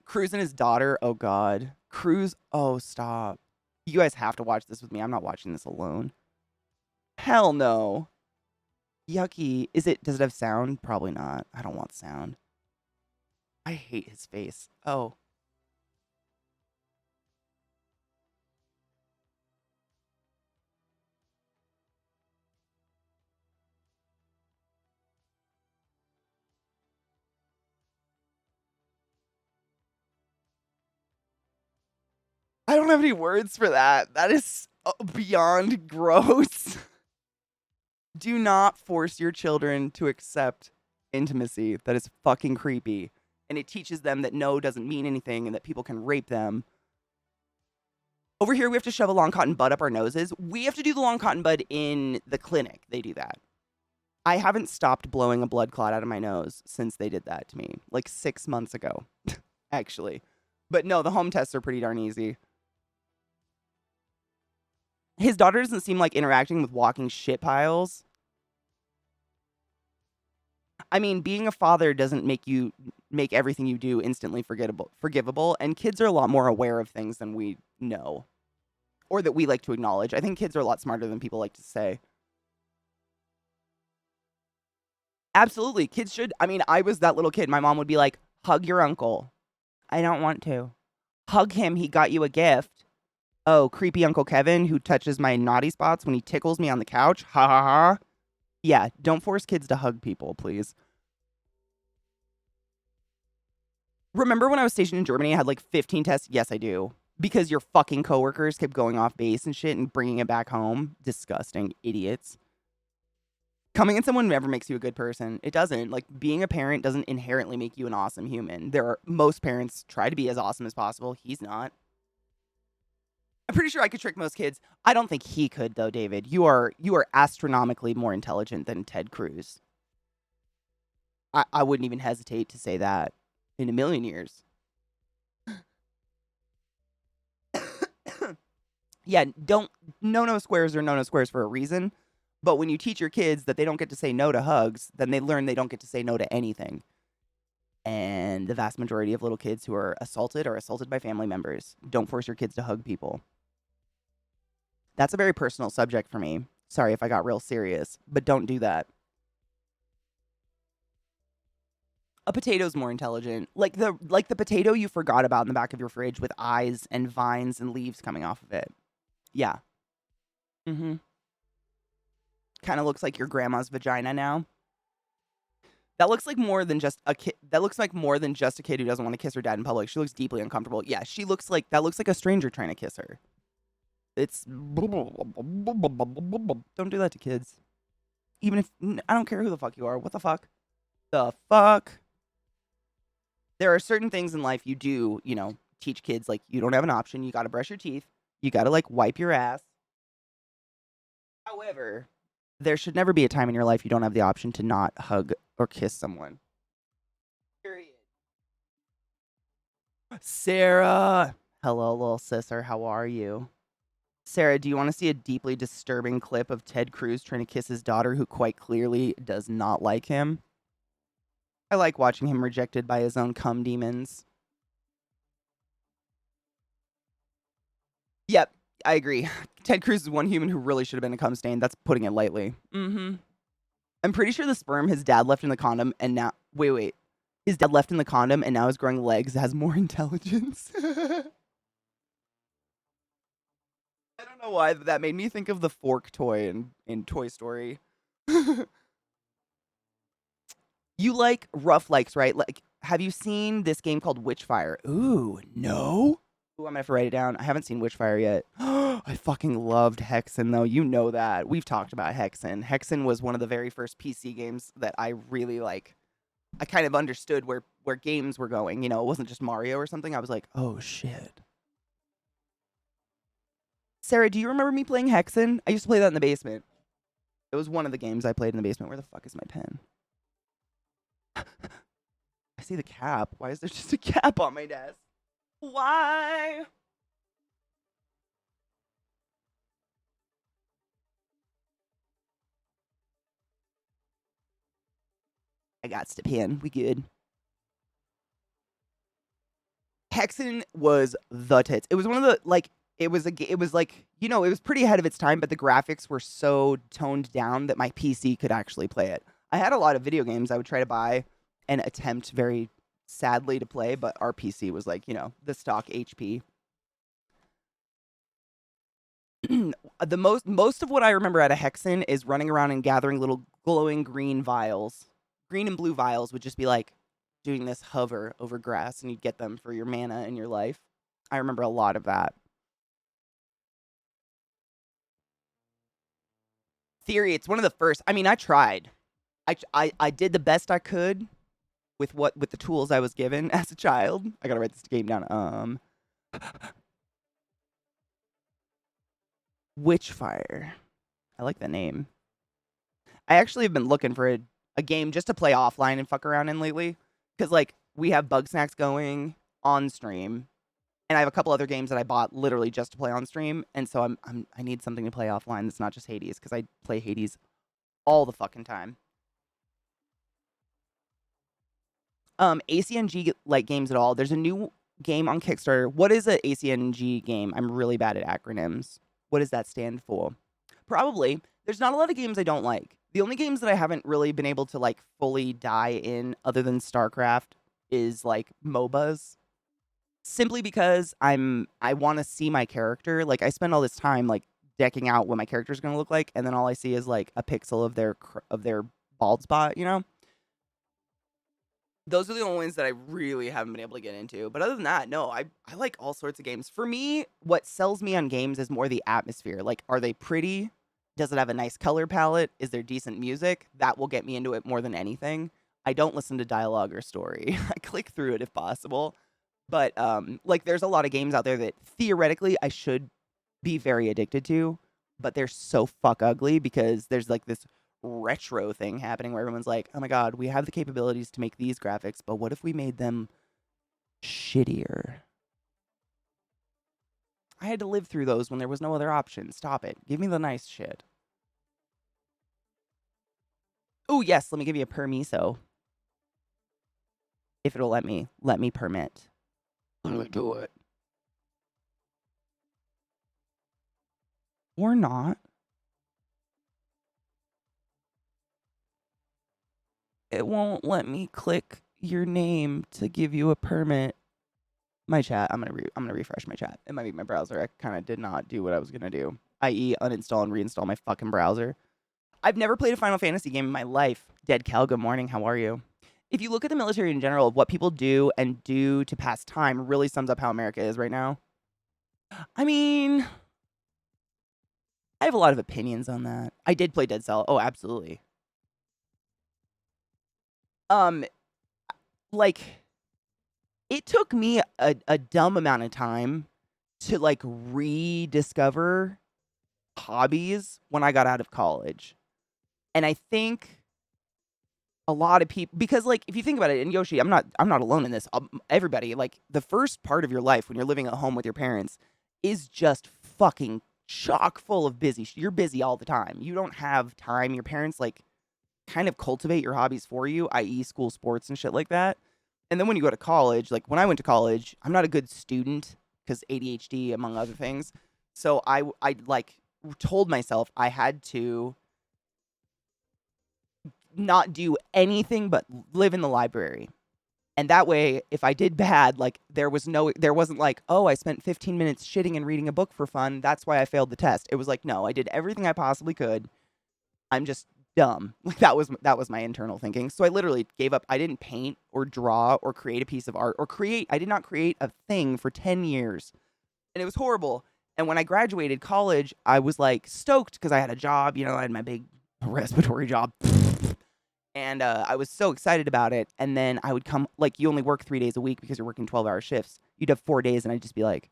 Cruz and his daughter. Oh God, Cruz. Oh stop. You guys have to watch this with me. I'm not watching this alone. Hell no. Yucky. Does it have sound? Probably not. I don't want sound. I hate his face. Oh. I don't have any words for that. That is beyond gross. Do not force your children to accept intimacy. That is fucking creepy. And it teaches them that no doesn't mean anything and that people can rape them. Over here, we have to shove a long cotton bud up our noses. We have to do the long cotton bud in the clinic. They do that. I haven't stopped blowing a blood clot out of my nose since they did that to me. Like 6 months ago, actually. But no, the home tests are pretty darn easy. His daughter doesn't seem like interacting with walking shit piles. I mean, being a father doesn't make everything you do instantly forgivable, and kids are a lot more aware of things than we know or that we like to acknowledge. I think kids are a lot smarter than people like to say. Absolutely. Kids should. I mean, I was that little kid. My mom would be like, hug your uncle. I don't want to. Hug him. He got you a gift. Oh, creepy Uncle Kevin who touches my naughty spots when he tickles me on the couch. Ha ha ha. Yeah, don't force kids to hug people, please. Remember when I was stationed in Germany, I had like 15 tests? Yes, I do. Because your fucking coworkers kept going off base and shit and bringing it back home. Disgusting idiots. Coming in someone never makes you a good person. It doesn't. Like, being a parent doesn't inherently make you an awesome human. Most parents try to be as awesome as possible. He's not. I'm pretty sure I could trick most kids. I don't think he could, though, David. You are astronomically more intelligent than Ted Cruz. I wouldn't even hesitate to say that in a million years. Yeah, no squares are no squares for a reason. But when you teach your kids that they don't get to say no to hugs, then they learn they don't get to say no to anything. And the vast majority of little kids who are assaulted by family members. Don't force your kids to hug people. That's a very personal subject for me. Sorry if I got real serious, but don't do that. A potato's more intelligent. Like the potato you forgot about in the back of your fridge with eyes and vines and leaves coming off of it. Yeah. Mm-hmm. Kind of looks like your grandma's vagina now. That looks like more than just a kid. That looks like more than just a kid who doesn't want to kiss her dad in public. She looks deeply uncomfortable. Yeah, she looks like that. Looks like a stranger trying to kiss her. It's don't do that to kids. Even if I don't care who the fuck you are. What the fuck? The fuck? There are certain things in life you do, teach kids, like you don't have an option. You got to brush your teeth. You got to like wipe your ass. However, there should never be a time in your life you don't have the option to not hug or kiss someone. Period. Sarah. Hello, little sister. How are you? Sarah, do you want to see a deeply disturbing clip of Ted Cruz trying to kiss his daughter who quite clearly does not like him? I like watching him rejected by his own cum demons. Yep, I agree. Ted Cruz is one human who really should have been a cum stain. That's putting it lightly. I'm pretty sure the sperm his dad left in the condom and now... Wait. His dad left in the condom and now is growing legs has more intelligence. I don't know why, but that made me think of the fork toy in Toy Story. You like rough likes, right? Like, have you seen this game called Witchfire? Ooh, no? Ooh, I'm gonna have to write it down. I haven't seen Witchfire yet. I fucking loved Hexen, though. You know that. We've talked about Hexen. Hexen was one of the very first PC games that I really like. I kind of understood where games were going. It wasn't just Mario or something. I was like, oh, shit. Sarah, do you remember me playing Hexen? I used to play that in the basement. It was one of the games I played in the basement. Where the fuck is my pen? I see the cap. Why is there just a cap on my desk? Why? I got to pen. We good. Hexen was the tits. It was one of the it was pretty ahead of its time, but the graphics were so toned down that my PC could actually play it. I had a lot of video games I would try to buy and attempt very sadly to play, but our PC was like, the stock HP. The most of what I remember out of Hexen is running around and gathering little glowing green vials. Green and blue vials would just be like doing this hover over grass, and you'd get them for your mana in your life. I remember a lot of that. Theory, it's one of the first. I mean, I tried. I did the best I could with the tools I was given as a child. I gotta write this game down. Witchfire. I like the name. I actually have been looking for a game just to play offline and fuck around in lately. Because, we have Bug Snacks going on stream. And I have a couple other games that I bought literally just to play on stream. And so I need something to play offline that's not just Hades. Because I play Hades all the fucking time. ACNG games at all. There's a new game on Kickstarter. What is an ACNG game? I'm really bad at acronyms. What does that stand for? Probably. There's not a lot of games I don't like. The only games that I haven't really been able to fully die in other than StarCraft is MOBAs. Simply because I want to see my character. I spend all this time decking out what my character's going to look like, and then all I see is a pixel of their bald spot, Those are the only ones that I really haven't been able to get into. But other than that, no, I like all sorts of games. For me, what sells me on games is more the atmosphere. Are they pretty? Does it have a nice color palette? Is there decent music? That will get me into it more than anything. I don't listen to dialogue or story. I click through it if possible. But there's a lot of games out there that theoretically I should be very addicted to, but they're so fuck ugly because there's this retro thing happening where everyone's like, oh my god, we have the capabilities to make these graphics, but what if we made them shittier? I had to live through those when there was no other option. Stop it. Give me the nice shit. Oh, yes, let me give you a permiso. If it'll let me permit. Let me do it. Or not. It won't let me click your name to give you a permit. My chat, I'm gonna refresh my chat. It might be my browser. I kind of did not do what I was gonna do, i.e., uninstall and reinstall my fucking browser. I've never played a Final Fantasy game in my life. Dead Cal, good morning. How are you? If you look at the military in general, what people do and do to pass time really sums up how America is right now. I mean, I have a lot of opinions on that. I did play Dead Cell. Oh, absolutely. Like, it took me a dumb amount of time to like rediscover hobbies when I got out of college. And I think a lot of people, because like if you think about it, and Yoshi, I'm not alone in this. Everybody, like the first part of your life when you're living at home with your parents is just fucking chock full of busy. You're busy all the time. You don't have time. Your parents like kind of cultivate your hobbies for you, i.e., school sports and shit like that. And then when you go to college, like when I went to college, I'm not a good student because ADHD among other things. So I like told myself I had to not do anything but live in the library. And that way, if I did bad, like there wasn't like, oh, I spent 15 minutes shitting and reading a book for fun. That's why I failed the test. It was like, no, I did everything I possibly could. I'm just dumb. Like that was my internal thinking. So I literally gave up. I didn't paint or draw or create a piece of art or I did not create a thing for 10 years. And it was horrible. And when I graduated college, I was like stoked because I had a job, I had my big respiratory job. And I was so excited about it. And then I would come, like, you only work 3 days a week because you're working 12-hour shifts. You'd have 4 days, and I'd just be like,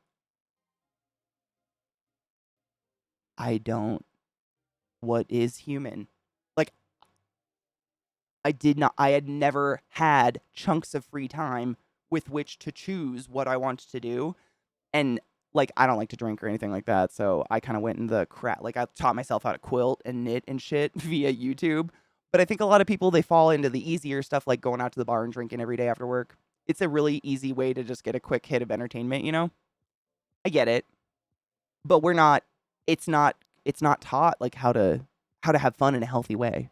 what is human? Like, I had never had chunks of free time with which to choose what I wanted to do. And, like, I don't like to drink or anything like that. So I kind of went in the crap. Like, I taught myself how to quilt and knit and shit via YouTube. But I think a lot of people, they fall into the easier stuff like going out to the bar and drinking every day after work. It's a really easy way to just get a quick hit of entertainment, I get it. But it's not taught like how to have fun in a healthy way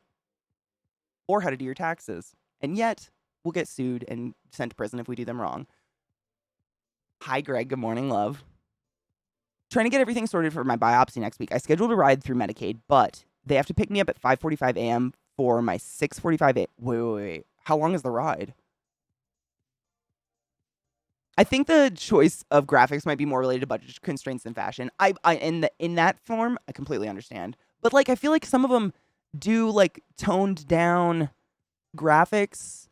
or how to do your taxes. And yet, we'll get sued and sent to prison if we do them wrong. Hi, Greg. Good morning, love. Trying to get everything sorted for my biopsy next week. I scheduled a ride through Medicaid, but they have to pick me up at 5:45 a.m. for my 6:45 a.m. Wait. How long is the ride? I think the choice of graphics might be more related to budget constraints than fashion. In that form, I completely understand. But like, I feel like some of them do like toned down graphics,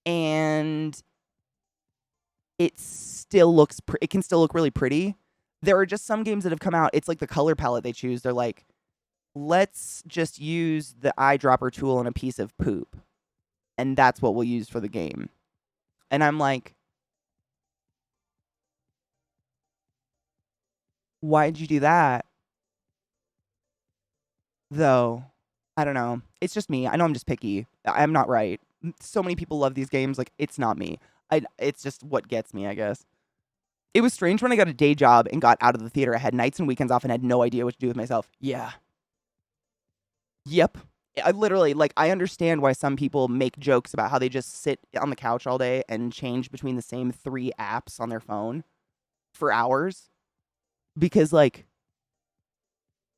and it can still look really pretty. There are just some games that have come out. It's like the color palette they choose. They're like, let's just use the eyedropper tool on a piece of poop, and that's what we'll use for the game. And I'm like, why'd you do that? Though, I don't know. It's just me. I know I'm just picky. I'm not right. So many people love these games. Like, it's not me. It's just what gets me, I guess. It was strange when I got a day job and got out of the theater. I had nights and weekends off and had no idea what to do with myself. Yeah. Yep. I literally, like, I understand why some people make jokes about how they just sit on the couch all day and change between the same 3 apps on their phone for hours. Because, like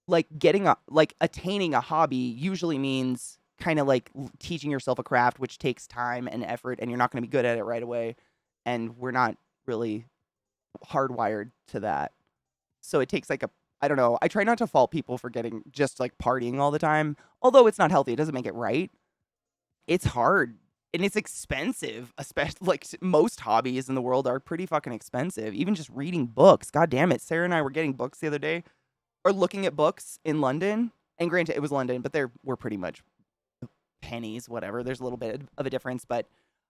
attaining a hobby usually means kind of like teaching yourself a craft, which takes time and effort, and you're not going to be good at it right away. And we're not really hardwired to that. So it takes like I don't know. I try not to fault people for getting just like partying all the time. Although it's not healthy, it doesn't make it right. It's hard and it's expensive, especially like most hobbies in the world are pretty fucking expensive. Even just reading books. God damn it. Sarah and I were getting books the other day, or looking at books in London. And granted, it was London, but we're pretty much pennies, whatever. There's a little bit of a difference. But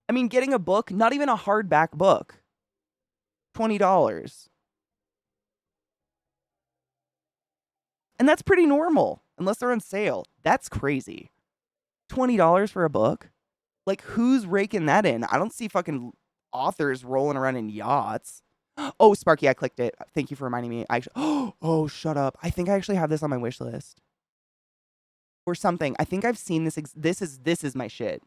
I mean, getting a book, not even a hardback book, $20. And that's pretty normal, unless they're on sale. That's crazy. $20 for a book? Like, who's raking that in? I don't see fucking authors rolling around in yachts. Oh, Sparky, I clicked it. Thank you for reminding me. Oh, shut up. I think I actually have this on my wish list. Or something. I think I've seen this. This is my shit.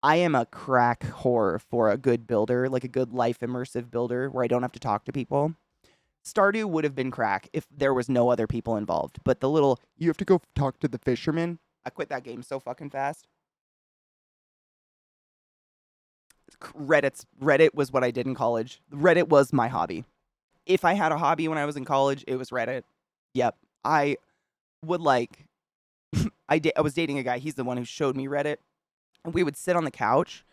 I am a crack whore for a good builder, like a good life immersive builder where I don't have to talk to people. Stardew would have been crack if there was no other people involved. But the little, you have to go talk to the fisherman, I quit that game so fucking fast. Reddit was what I did in college. Reddit was my hobby. If I had a hobby when I was in college, it was Reddit. Yep. I would like I was dating a guy. He's the one who showed me Reddit. And we would sit on the couch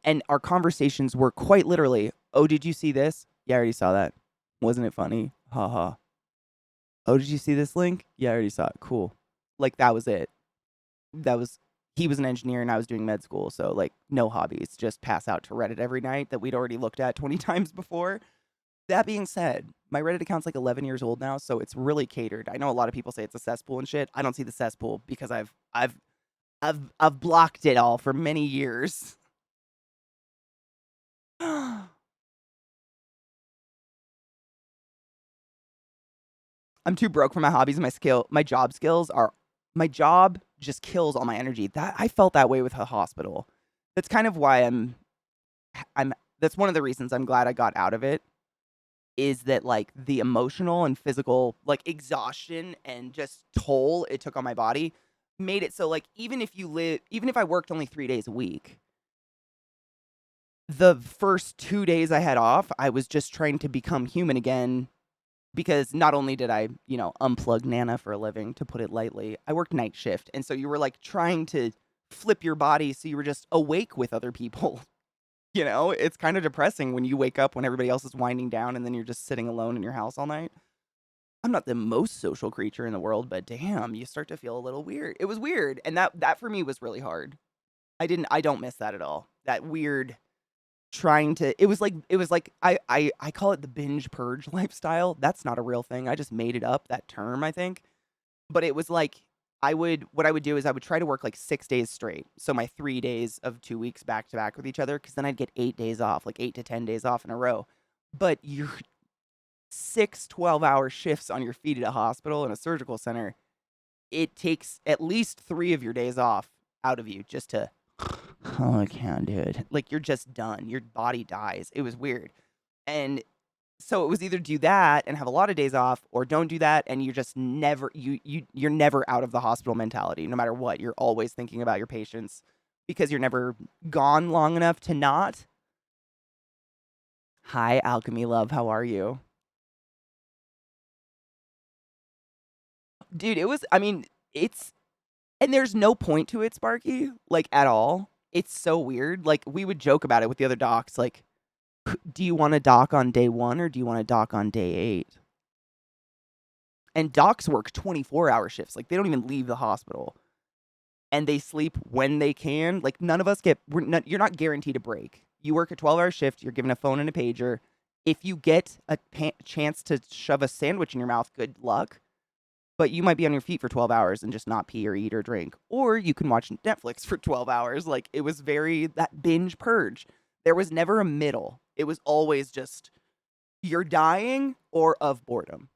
and our conversations were quite literally, "Oh, did you see this? Yeah, I already saw that. Wasn't it funny? Haha. Oh, did you see this link? Yeah, I already saw it. Cool." Like that was it. He was an engineer and I was doing med school, so like no hobbies, just pass out to Reddit every night that we'd already looked at 20 times before. That being said, my Reddit account's like 11 years old now, so it's really catered. I know a lot of people say it's a cesspool and shit. I don't see the cesspool because I've blocked it all for many years. I'm too broke for my hobbies and my job skills are my job just kills all my energy. That I felt that way with a hospital. That's kind of why I'm that's one of the reasons I'm glad I got out of it is that like the emotional and physical like exhaustion and just toll it took on my body made it so like even if I worked only 3 days a week, the first 2 days I had off, I was just trying to become human again because not only did I, unplug Nana for a living, to put it lightly, I worked night shift. And so you were like trying to flip your body so you were just awake with other people. It's kind of depressing when you wake up when everybody else is winding down and then you're just sitting alone in your house all night. I'm not the most social creature in the world, but damn, you start to feel a little weird. It was weird. And that for me was really hard. I don't miss that at all. That weird it was like I call it the binge purge lifestyle. That's not a real thing. I just made it up, that term, I think. But it was like what I would do is I would try to work like 6 days straight. So my 3 days of 2 weeks back to back with each other, because then I'd get 8 days off, like 8 to 10 days off in a row. But you're 12-hour shifts on your feet at a hospital and a surgical center. It takes at least 3 of your days off out of you just to, oh, I can't do it. Like you're just done. Your body dies. It was weird. And so it was either do that and have a lot of days off or don't do that and you're just never you're never out of the hospital mentality. No matter what, you're always thinking about your patients because you're never gone long enough to not. Hi, Alchemy Love. How are you? Dude, and there's no point to it, Sparky, like at all. It's so weird. Like we would joke about it with the other docs, like, do you want to dock on day 1 or do you want to dock on day 8? And docs work 24-hour shifts. Like they don't even leave the hospital. And they sleep when they can. Like none of us you're not guaranteed a break. You work a 12-hour shift, you're given a phone and a pager. If you get a chance to shove a sandwich in your mouth, good luck. But you might be on your feet for 12 hours and just not pee or eat or drink. Or you can watch Netflix for 12 hours. Like, it was that binge purge. There was never a middle. It was always just, you're dying or of boredom.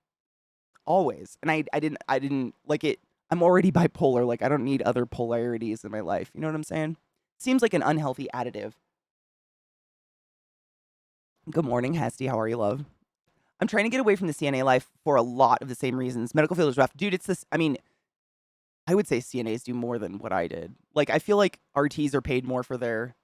Always. And I didn't like it. I'm already bipolar. Like, I don't need other polarities in my life. You know what I'm saying? Seems like an unhealthy additive. Good morning, Hesty. How are you, love? I'm trying to get away from the CNA life for a lot of the same reasons. Medical field is rough. Dude, it's this. I mean, I would say CNAs do more than what I did. Like, I feel like RTs are paid more for their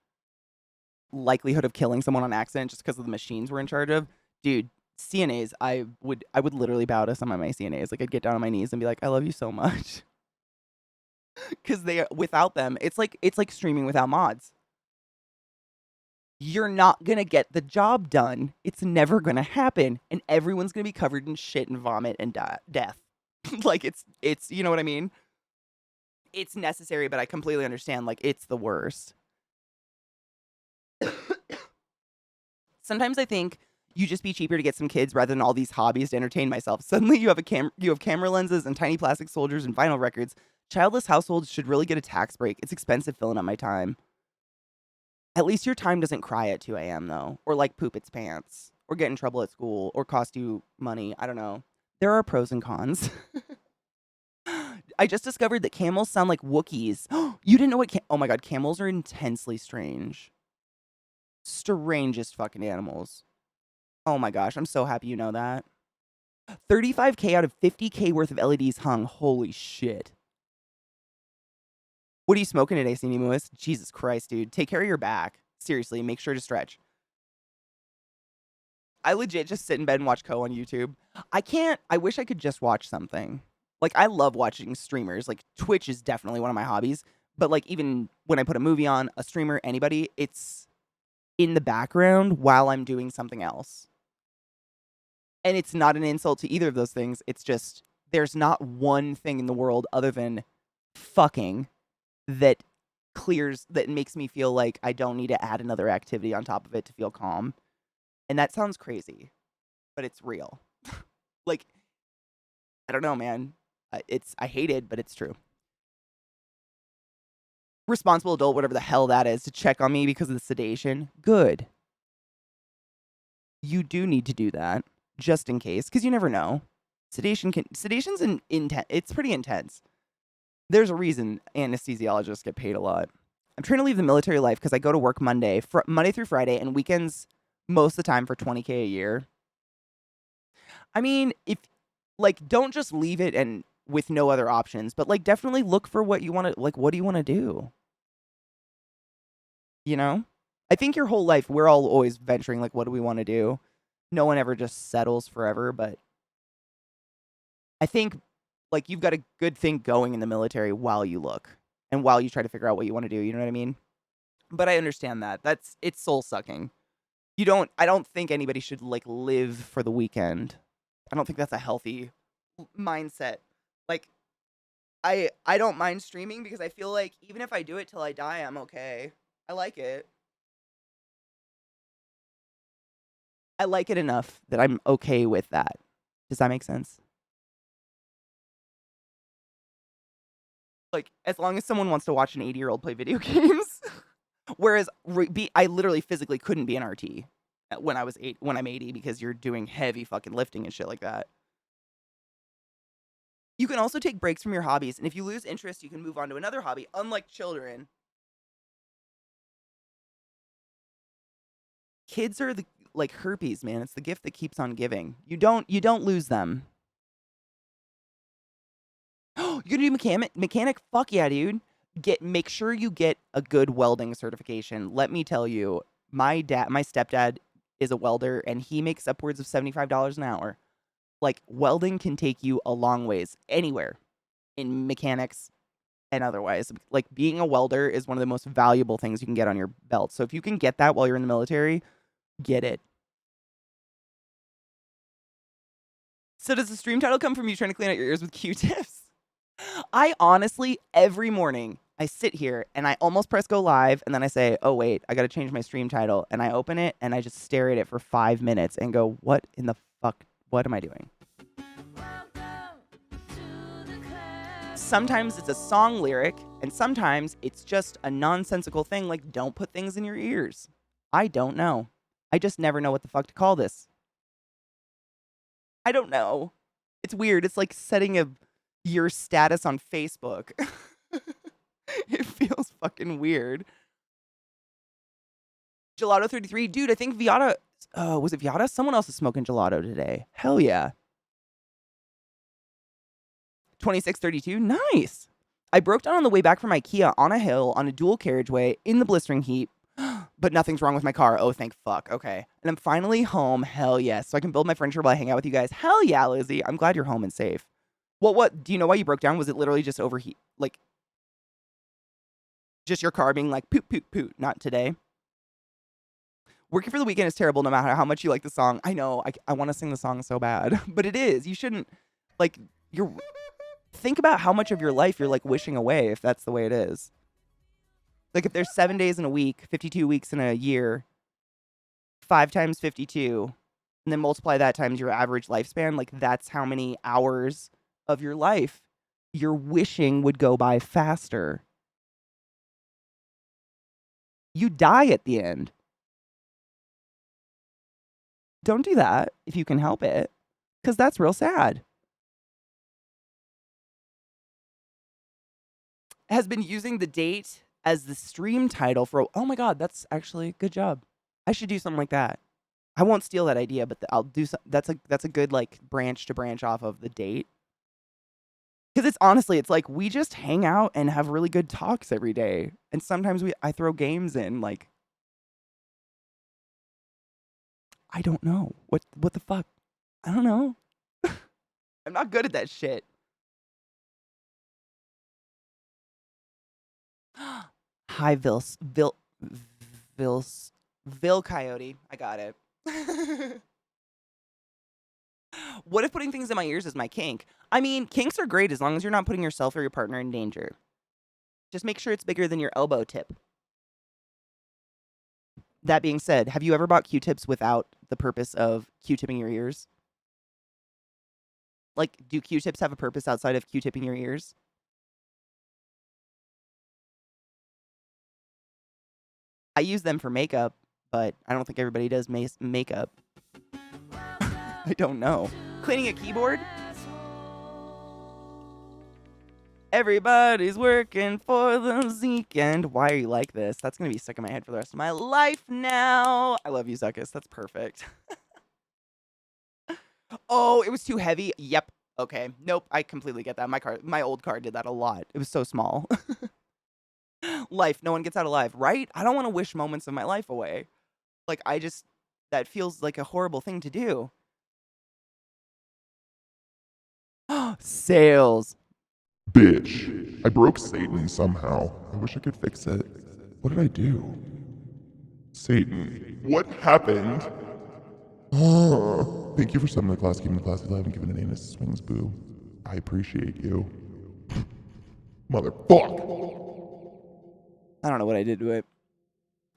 likelihood of killing someone on accident just because of the machines we're in charge of. Dude, CNAs, I would literally bow to some of my CNAs. Like, I'd get down on my knees and be like, I love you so much. Because without them, it's like streaming without mods. You're not going to get the job done. It's never going to happen. And everyone's going to be covered in shit and vomit and death. Like, it's, you know what I mean? It's necessary, but I completely understand. Like, it's the worst. Sometimes I think you just be cheaper to get some kids rather than all these hobbies to entertain myself. Suddenly you have camera lenses and tiny plastic soldiers and vinyl records. Childless households should really get a tax break. It's expensive filling up my time. At least your time doesn't cry at 2 a.m. though, or like poop its pants, or get in trouble at school, or cost you money. I don't know. There are pros and cons. I just discovered that camels sound like Wookiees. You didn't know what oh my god, camels are intensely strange. Strangest fucking animals. Oh my gosh, I'm so happy you know that. 35K out of 50K worth of LEDs hung. Holy shit. What are you smoking today, CB Lewis? Jesus Christ, dude. Take care of your back. Seriously, make sure to stretch. I legit just sit in bed and watch on YouTube. I wish I could just watch something. Like, I love watching streamers. Like, Twitch is definitely one of my hobbies. But, like, even when I put a movie on, a streamer, anybody, it's in the background while I'm doing something else. And it's not an insult to either of those things. It's just, there's not one thing in the world other than fucking that makes me feel like I don't need to add another activity on top of it to feel calm. And that sounds crazy, but it's real. Like, I don't know, man. I hate it, but it's true. Responsible adult, whatever the hell that is, to check on me because of the sedation. Good. You do need to do that, just in case, because you never know. Sedation's it's pretty intense. There's a reason anesthesiologists get paid a lot. I'm trying to leave the military life because I go to work Monday through Friday, and weekends most of the time for $20K a year. I mean, if, like, don't just leave it and with no other options, but, like, definitely look for what you want to, like, what do you want to do? You know? I think your whole life, we're all always venturing, like, what do we want to do? No one ever just settles forever, but I think, like, you've got a good thing going in the military while you look and while you try to figure out what you want to do, you know what I mean? But I understand that. It's soul-sucking. I don't think anybody should, like, live for the weekend. I don't think that's a healthy mindset. Like, I don't mind streaming because I feel like even if I do it till I die, I'm okay. I like it. I like it enough that I'm okay with that. Does that make sense? Like, as long as someone wants to watch an 80-year-old play video games. Whereas I literally physically couldn't be an RT when I'm 80 because you're doing heavy fucking lifting and shit like that. You can also take breaks from your hobbies, and if you lose interest, you can move on to another hobby, unlike children. Kids are like herpes, man. It's the gift that keeps on giving. You don't lose them. You're gonna do mechanic? Fuck yeah, dude. Make sure you get a good welding certification. Let me tell you, my stepdad is a welder, and he makes upwards of $75 an hour. Like, welding can take you a long ways, anywhere, in mechanics and otherwise. Like, being a welder is one of the most valuable things you can get on your belt. So if you can get that while you're in the military, get it. So does the stream title come from you trying to clean out your ears with Q-tips? I honestly, every morning, I sit here and I almost press go live, and then I say, oh wait, I gotta change my stream title, and I open it and I just stare at it for 5 minutes and go, what in the fuck, what am I doing? Sometimes it's a song lyric, and sometimes it's just a nonsensical thing like, don't put things in your ears. I don't know. I just never know what the fuck to call this. I don't know. It's weird. It's like setting your status on Facebook. It feels fucking weird. Gelato 33. Dude, I think Viata... was it Viata? Someone else is smoking gelato today. Hell yeah. 2632. Nice. I broke down on the way back from IKEA on a hill on a dual carriageway in the blistering heat, but nothing's wrong with my car. Oh, thank fuck. Okay. And I'm finally home. Hell yes. So I can build my furniture while I hang out with you guys. Hell yeah, Lizzie. I'm glad you're home and safe. Well, what? Do you know why you broke down? Was it literally just overheat? Like, just your car being like, poop, poop, poop. Not today. Working for the weekend is terrible no matter how much you like the song. I know. I want to sing the song so bad. But it is. You shouldn't, like, think about how much of your life you're, like, wishing away if that's the way it is. Like, if there's 7 days in a week, 52 weeks in a year, 5 times 52, and then multiply that times your average lifespan, like, that's how many hours of your life you're wishing would go by faster. You die at the end. Don't do that if you can help it, because that's real sad. Has been using the date as the stream title for... Oh my god, that's actually... Good job. I should do something like that. I won't steal that idea, but I'll do... That's a good, like, branch to branch off of the date. Because it's honestly, it's like we just hang out and have really good talks every day. And sometimes I throw games in, like, I don't know. What the fuck? I don't know. I'm not good at that shit. Hi, Vil Coyote. I got it. What if putting things in my ears is my kink? I mean, kinks are great as long as you're not putting yourself or your partner in danger. Just make sure it's bigger than your elbow tip. That being said, have you ever bought Q-tips without the purpose of Q-tipping your ears? Like, do Q-tips have a purpose outside of Q-tipping your ears? I use them for makeup, but I don't think everybody does makeup. I don't know. Cleaning a keyboard? Everybody's working for the weekend. Why are you like this? That's going to be stuck in my head for the rest of my life now. I love you, Zuckus. That's perfect. Oh, it was too heavy? Yep. Okay. Nope. I completely get that. My old car did that a lot. It was so small. Life. No one gets out alive, right? I don't want to wish moments of my life away. Like, that feels like a horrible thing to do. Sales. Bitch. I broke Satan somehow. I wish I could fix it. What did I do? Satan. What happened? Thank you for summing the class, keeping the classy alive, and giving an anus swings, boo. I appreciate you. Motherfuck! I don't know what I did to it.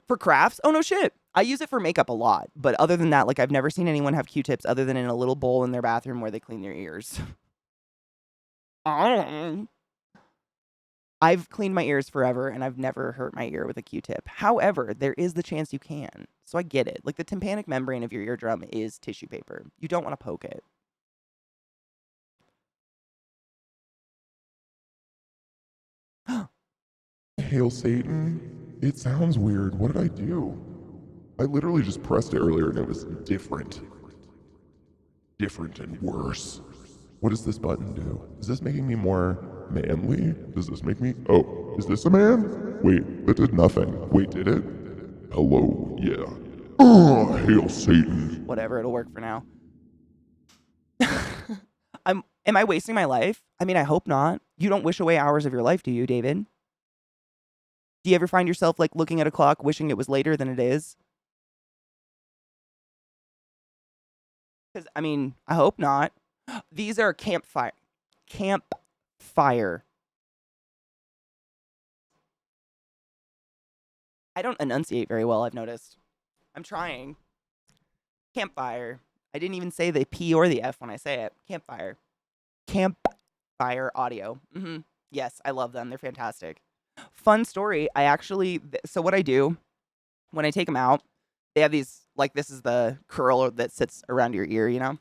For crafts? Oh, no shit. I use it for makeup a lot. But other than that, like, I've never seen anyone have Q-tips other than in a little bowl in their bathroom where they clean their ears. I've cleaned my ears forever, and I've never hurt my ear with a Q-tip. However, there is the chance you can. So I get it. Like, the tympanic membrane of your eardrum is tissue paper. You don't want to poke it. Hail Satan? It sounds weird. What did I do? I literally just pressed it earlier and it was different. Different and worse. What does this button do? Is this making me more manly? Does this make me... Oh, is this a man? Wait, that did nothing. Wait, did it? Hello, yeah. Hail Satan. Whatever, it'll work for now. Am I wasting my life? I mean, I hope not. You don't wish away hours of your life, do you, David? Do you ever find yourself, like, looking at a clock wishing it was later than it is? Because, I mean, I hope not. These are campfire. Campfire. I don't enunciate very well, I've noticed. I'm trying. Campfire. I didn't even say the P or the F when I say it. Campfire. Campfire audio. Yes, I love them. They're fantastic. Fun story. So what I do when I take them out, they have these, like, this is the curl that sits around your ear, you know?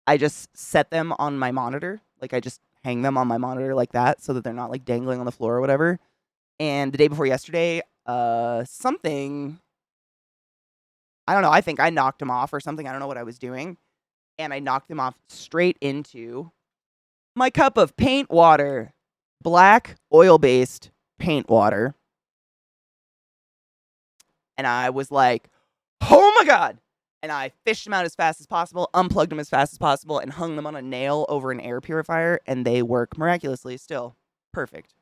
I just set them on my monitor. Like, I just hang them on my monitor like that so that they're not, like, dangling on the floor or whatever. And the day before yesterday, something, I don't know, I think I knocked them off or something. I don't know what I was doing. And I knocked them off straight into my cup of paint water. Black, oil-based paint water. And I was like, oh my God. And I fished them out as fast as possible, unplugged them as fast as possible, and hung them on a nail over an air purifier, and they work miraculously still. Perfect.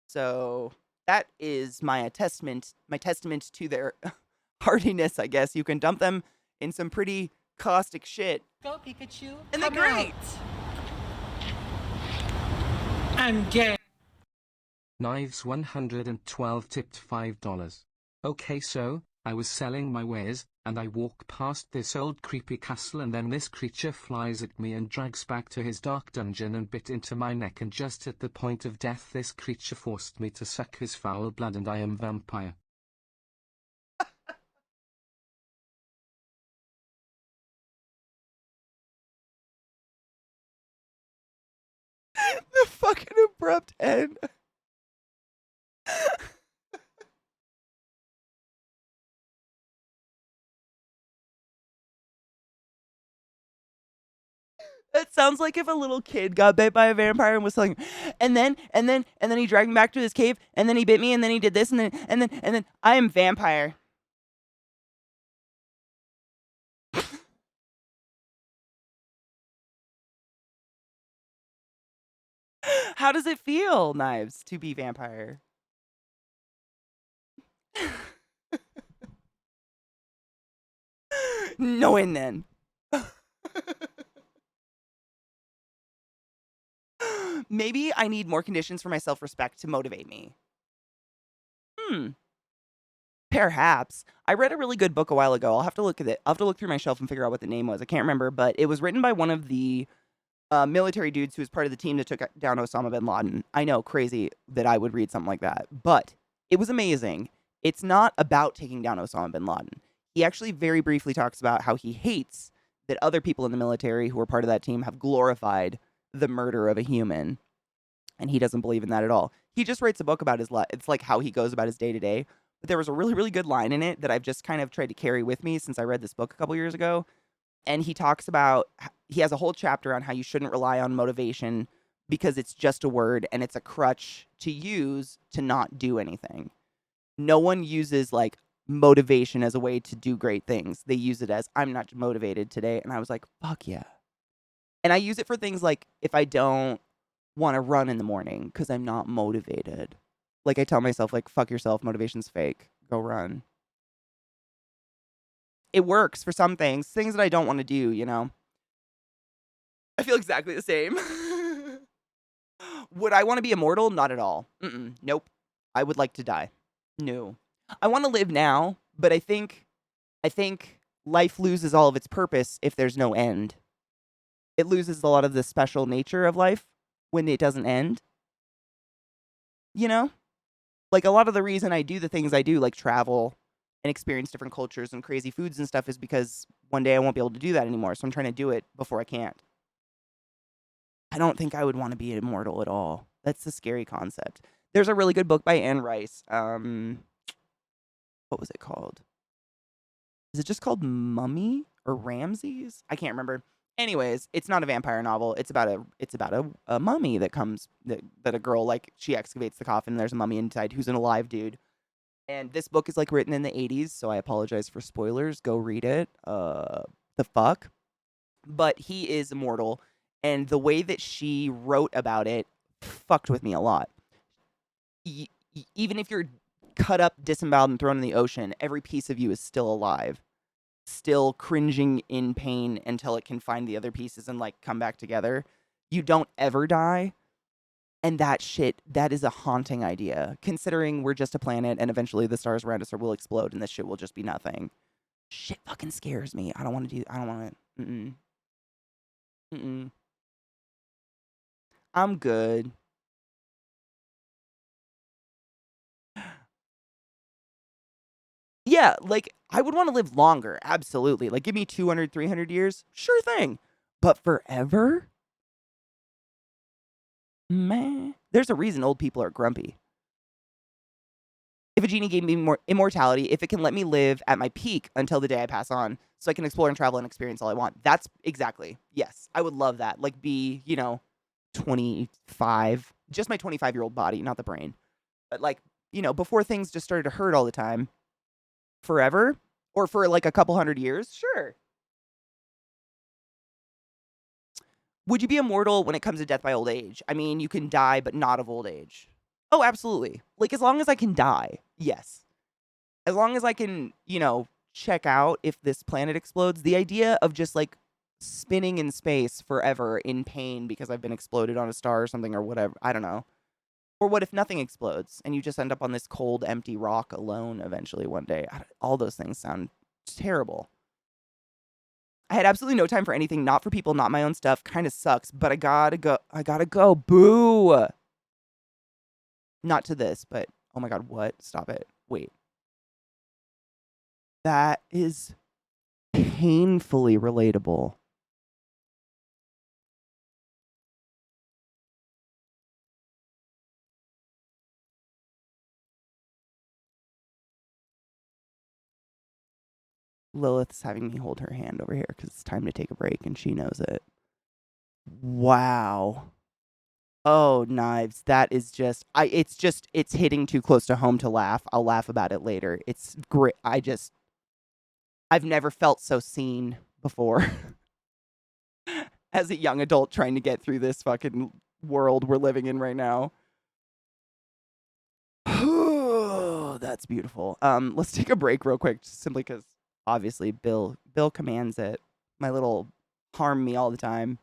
So that is my testament to their hardiness, I guess. You can dump them in some pretty caustic shit. Go, Pikachu. And they're great. I'm gay. Knives 112 tipped $5. Okay, so I was selling my wares, and I walk past this old creepy castle, and then this creature flies at me and drags back to his dark dungeon and bit into my neck, and just at the point of death this creature forced me to suck his foul blood, and I am vampire. The fucking abrupt end. It sounds like if a little kid got bit by a vampire and was telling, and then he dragged me back to his cave, and then he bit me, and then he did this, and then I am vampire. How does it feel, Knives, to be vampire? Knowing then. Maybe I need more conditions for my self-respect to motivate me. Perhaps. I read a really good book a while ago. I'll have to look at it. I'll have to look through my shelf and figure out what the name was. I can't remember, but it was written by one of the military dudes who was part of the team that took down Osama bin Laden. I know, crazy that I would read something like that, but it was amazing. It's not about taking down Osama bin Laden. He actually very briefly talks about how he hates that other people in the military who were part of that team have glorified the murder of a human, and he doesn't believe in that at all. He just writes a book about his life. It's like how he goes about his day-to-day. But there was a really, really good line in it that I've just kind of tried to carry with me since I read this book a couple years ago. And he talks about, he has a whole chapter on how you shouldn't rely on motivation because it's just a word and it's a crutch to use to not do anything. No one uses like motivation as a way to do great things. They use it as, I'm not motivated today. And I was like, fuck yeah. And I use it for things like if I don't want to run in the morning because I'm not motivated. Like I tell myself, like, fuck yourself, motivation's fake. Go run. It works for some things that I don't want to do, you know? I feel exactly the same. Would I want to be immortal? Not at all. Nope. I would like to die. No. I want to live now, but I think life loses all of its purpose if there's no end. It loses a lot of the special nature of life when it doesn't end. You know? Like, a lot of the reason I do the things I do, like travel and experience different cultures and crazy foods and stuff, is because one day I won't be able to do that anymore. So I'm trying to do it before I can't. I don't think I would want to be immortal at all. That's a scary concept. There's a really good book by Anne Rice. What was it called? Is it just called Mummy or Ramses? I can't remember. Anyways, it's not a vampire novel. It's about a mummy that comes that a girl, like, she excavates the coffin and there's a mummy inside who's an alive dude. And this book is like written in the 80s, so I apologize for spoilers. Go read it. The fuck. But he is immortal, and the way that she wrote about it fucked with me a lot. Even if you're cut up, disemboweled, and thrown in the ocean, every piece of you is still alive. Still cringing in pain until it can find the other pieces and like come back together. You don't ever die. And that is a haunting idea, considering we're just a planet and eventually the stars around us will explode and this shit will just be nothing. Shit fucking scares me. I don't want to. I'm good. Yeah, like, I would want to live longer, absolutely. Like, give me 200, 300 years, sure thing. But forever? Man, there's a reason old people are grumpy. If a genie gave me more immortality, if it can let me live at my peak until the day I pass on, so I can explore and travel and experience all I want. That's exactly, yes, I would love that. Like, be, 25, just my 25-year-old body, not the brain. But, like, before things just started to hurt all the time. Forever? Or for like a couple hundred years? Sure. Would you be immortal when it comes to death by old age? I mean, you can die, but not of old age. Oh, absolutely. Like, as long as I can die, yes. As long as I can, check out if this planet explodes, the idea of just like spinning in space forever in pain because I've been exploded on a star or something or whatever, I don't know. Or what if nothing explodes and you just end up on this cold, empty rock alone eventually one day? All those things sound terrible. I had absolutely no time for anything, not for people, not my own stuff. Kind of sucks, but I gotta go. I gotta go. Boo! Not to this, but oh my god, what? Stop it. Wait. That is painfully relatable. Lilith's having me hold her hand over here because it's time to take a break and she knows it. Wow. Oh, Knives. That is just it's hitting too close to home to laugh. I'll laugh about it later. It's great. I've never felt so seen before as a young adult trying to get through this fucking world we're living in right now. That's beautiful. Let's take a break real quick, simply because obviously Bill commands it. My little harm me all the time.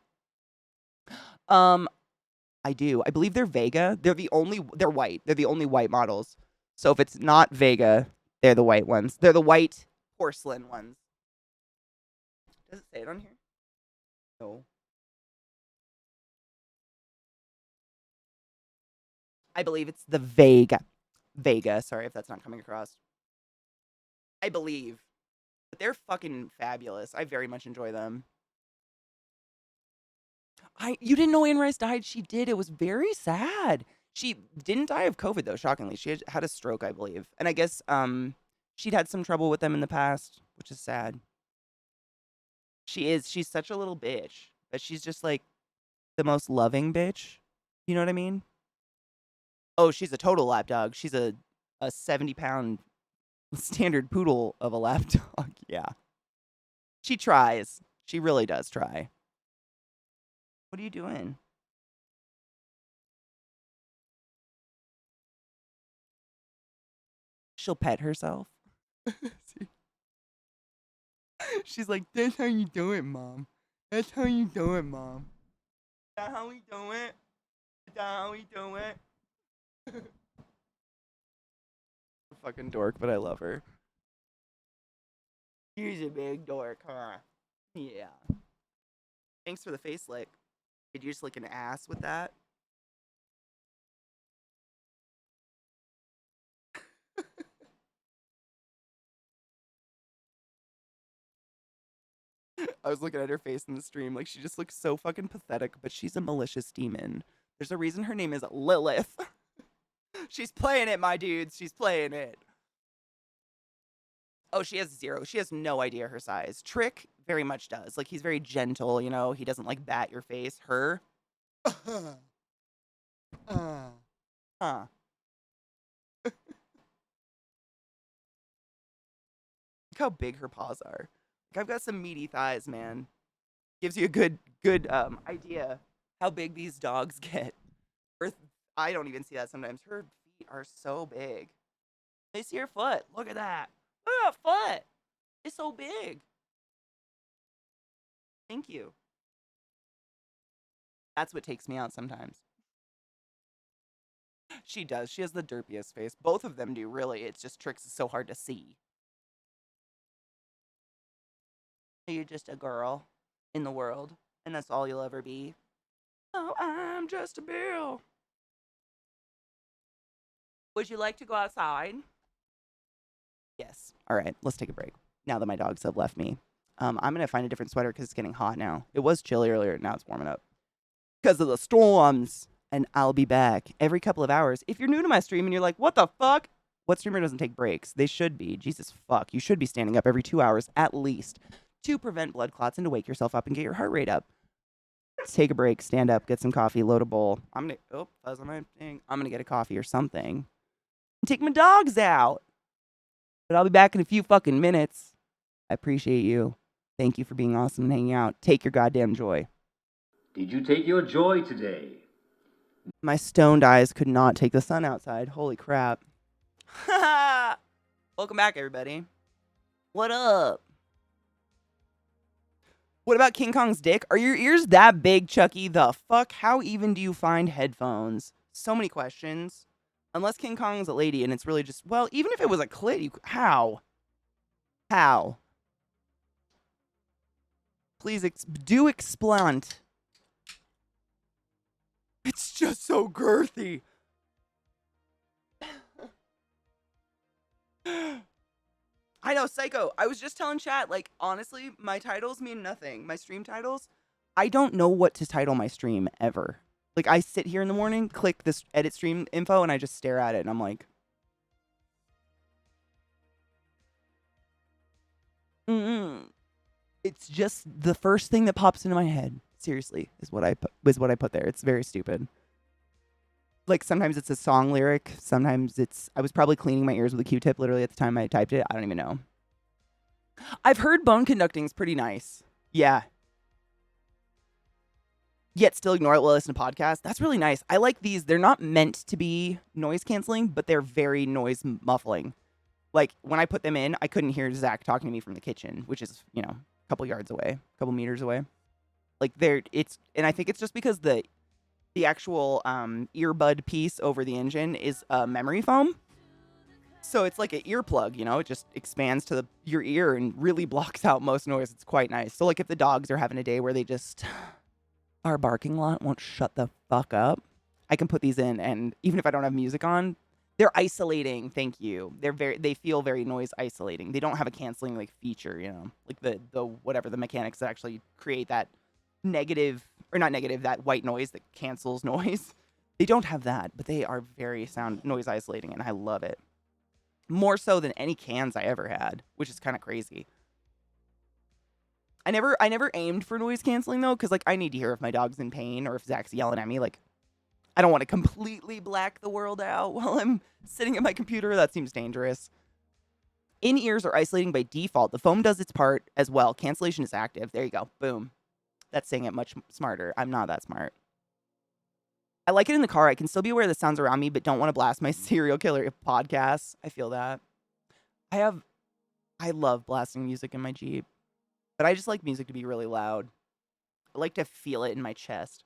I do. I believe they're Vega. They're white. They're the only white models. So if it's not Vega, they're the white ones. They're the white porcelain ones. Does it say it on here? No. I believe it's the Vega. Vega, sorry if that's not coming across. I believe. But they're fucking fabulous. I very much enjoy them. You didn't know Anne Rice died? She did. It was very sad. She didn't die of COVID though, shockingly. She had a stroke, I believe. And I guess she'd had some trouble with them in the past, which is sad. She's such a little bitch. But she's just like the most loving bitch. You know what I mean? Oh, she's a total lapdog. She's a 70-pound standard poodle of a lapdog. Yeah. She tries. She really does try. What are you doing? She'll pet herself. She's like, that's how you do it, Mom. That's how you do it, Mom. That's how we do it. That's how we do it. Fucking dork, but I love her. She's a big dork, huh? Yeah. Thanks for the face lick. Did you just lick an ass with that? I was looking at her face in the stream. Like, she just looks so fucking pathetic, but she's a malicious demon. There's a reason her name is Lilith. She's playing it, my dudes. She's playing it. Oh, she has zero. She has no idea her size. Trick very much does. Like, he's very gentle, you know? He doesn't, like, bat your face. Her? Huh. Look how big her paws are. Like, I've got some meaty thighs, man. Gives you a good idea how big these dogs get. I don't even see that sometimes. Her feet are so big. They see her foot. Look at that. Look at that foot. It's so big. Thank you. That's what takes me out sometimes. She does. She has the derpiest face. Both of them do, really. It's just Trix is so hard to see. You're just a girl in the world, and that's all you'll ever be. Oh, I'm just a Bill. Would you like to go outside? Yes. All right, let's take a break. Now that my dogs have left me. I'm going to find a different sweater because it's getting hot now. It was chilly earlier, now it's warming up. Because of the storms. And I'll be back every couple of hours. If you're new to my stream and you're like, what the fuck? What streamer doesn't take breaks? They should be. Jesus fuck. You should be standing up every 2 hours at least to prevent blood clots and to wake yourself up and get your heart rate up. Let's take a break, stand up, get some coffee, load a bowl. Fuzz on my thing. I'm going to get a coffee or something. And take my dogs out. But I'll be back in a few fucking minutes. I appreciate you. Thank you for being awesome and hanging out. Take your goddamn joy. Did you take your joy today? My stoned eyes could not take the sun outside. Holy crap. Welcome back, everybody. What up? What about King Kong's dick? Are your ears that big, Chucky? The fuck? How even do you find headphones? So many questions. Unless King Kong's a lady and it's really just... Well, even if it was a clit, how? How? Please do explain. It's just so girthy. I know, Psycho. I was just telling chat, like, honestly, my titles mean nothing. My stream titles, I don't know what to title my stream ever. Like, I sit here in the morning, click this edit stream info, and I just stare at it, and I'm like, it's just the first thing that pops into my head. Seriously, is what I put there. It's very stupid. Like sometimes it's a song lyric, sometimes it's I was probably cleaning my ears with a Q-tip literally at the time I typed it. I don't even know. I've heard bone conducting is pretty nice. Yeah. Yet still ignore it while I listen to podcasts. That's really nice. I like these. They're not meant to be noise canceling, but they're very noise muffling. Like when I put them in, I couldn't hear Zach talking to me from the kitchen, which is, you know, a couple yards away, a couple meters away. Like and I think it's just because the actual earbud piece over the engine is memory foam. So it's like an earplug, you know, it just expands to your ear and really blocks out most noise. It's quite nice. So like if the dogs are having a day where they just our barking lot won't shut the fuck up, I can put these in, and even if I don't have music on, they're isolating. Thank you. They feel very noise isolating. They don't have a canceling like feature, you know, like the whatever the mechanics that actually create that negative or not negative, that white noise that cancels noise. They don't have that, but they are very noise isolating, and I love it. More so than any cans I ever had, which is kind of crazy. I never aimed for noise canceling though, because like I need to hear if my dog's in pain or if Zach's yelling at me. Like I don't want to completely black the world out while I'm sitting at my computer. That seems dangerous. In-ears are isolating by default. The foam does its part as well. Cancellation is active. There you go. Boom. That's saying it much smarter. I'm not that smart. I like it in the car. I can still be aware of the sounds around me, but don't want to blast my serial killer podcasts. I feel that. I love blasting music in my Jeep, but I just like music to be really loud. I like to feel it in my chest.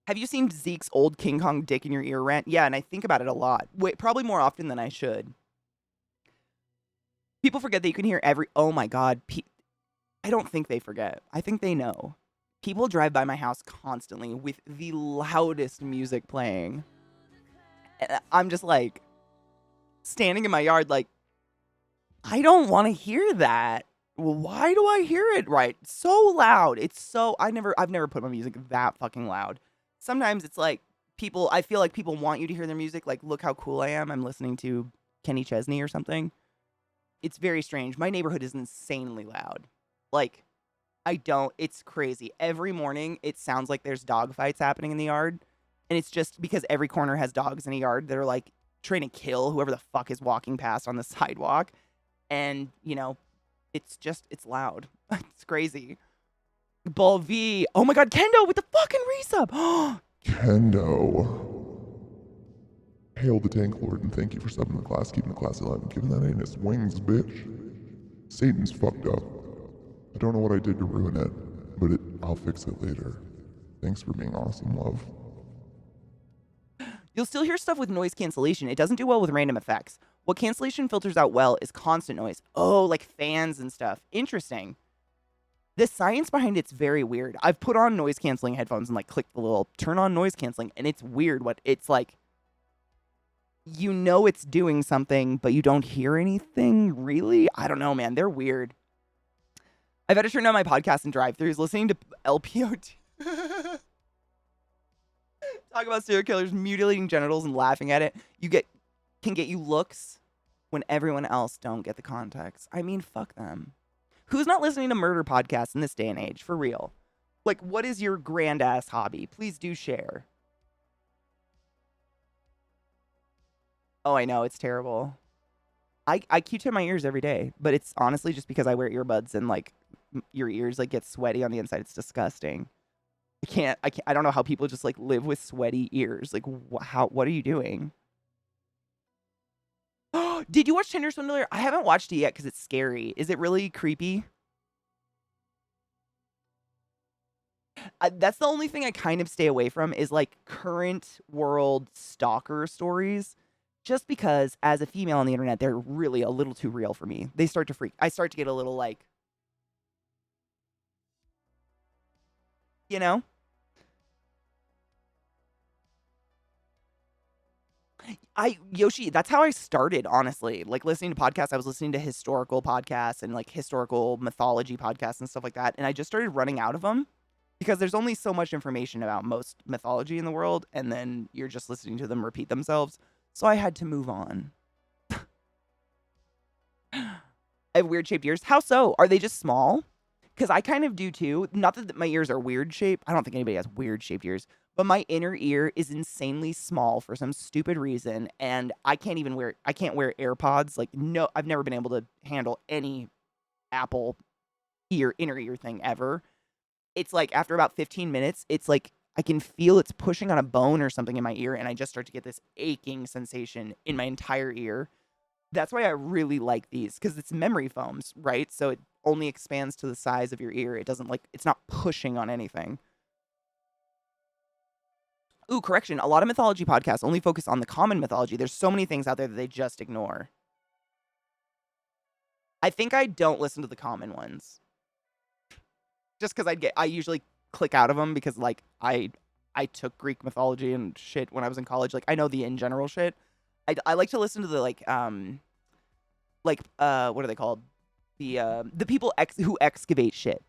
Have you seen Zeke's old King Kong dick in your ear rant? Yeah, and I think about it a lot. Wait, probably more often than I should. People forget that you can hear oh my God. I don't think they forget. I think they know. People drive by my house constantly with the loudest music playing. And I'm just like, standing in my yard like, I don't want to hear that. Why do I hear it right? So loud. It's so, I've never put my music that fucking loud. Sometimes it's like I feel like people want you to hear their music. Like, look how cool I am. I'm listening to Kenny Chesney or something. It's very strange. My neighborhood is insanely loud. Like, it's crazy. Every morning, it sounds like there's dog fights happening in the yard. And it's just because every corner has dogs in a yard that are like trying to kill whoever the fuck is walking past on the sidewalk. And, you know, it's loud. It's crazy. Ball V. Oh my God, Kendo with the fucking resub. Kendo. Hail the Tank Lord and thank you for subbing the class, keeping the class alive and giving that in its wings, bitch. Satan's fucked up. I don't know what I did to ruin it, but I'll fix it later. Thanks for being awesome, love. You'll still hear stuff with noise cancellation. It doesn't do well with random effects. What cancellation filters out well is constant noise. Oh, like fans and stuff. Interesting. The science behind it's very weird. I've put on noise canceling headphones and like clicked the little turn on noise canceling, and it's weird what it's like. You know it's doing something, but you don't hear anything really. I don't know, man. They're weird. I've had to turn down my podcast and drive-thrus listening to LPOT. Talk about serial killers mutilating genitals and laughing at it. Can get you looks when everyone else don't get the context. I mean, fuck them. Who's not listening to murder podcasts in this day and age? For real. Like, what is your grand-ass hobby? Please do share. Oh, I know. It's terrible. I Q-tip my ears every day, but it's honestly just because I wear earbuds and, like, your ears, like, get sweaty on the inside. It's disgusting. I don't know how people just, like, live with sweaty ears. Like, what are you doing? Did you watch Tinder Swindler? I haven't watched it yet because it's scary. Is it really creepy? That's the only thing I kind of stay away from is like current world stalker stories. Just because as a female on the internet, they're really a little too real for me. I start to get a little like, you know? Yoshi, that's how I started, honestly. Like listening to podcasts, I was listening to historical podcasts and like historical mythology podcasts and stuff like that. And I just started running out of them because there's only so much information about most mythology in the world. And then you're just listening to them repeat themselves. So I had to move on. I have weird shaped ears. How so? Are they just small? Because I kind of do too. Not that my ears are weird shaped. I don't think anybody has weird shaped ears. But my inner ear is insanely small for some stupid reason. And I can't wear AirPods. Like, no, I've never been able to handle any Apple inner ear thing ever. It's like after about 15 minutes, it's like I can feel it's pushing on a bone or something in my ear. And I just start to get this aching sensation in my entire ear. That's why I really like these, because it's memory foams, right? So it only expands to the size of your ear. It doesn't it's not pushing on anything. Ooh, correction. A lot of mythology podcasts only focus on the common mythology. There's so many things out there that they just ignore. I think I don't listen to the common ones. Just because I usually click out of them because like I took Greek mythology and shit when I was in college. Like I know the in general shit. I like to listen to the what are they called? The people who excavate shit.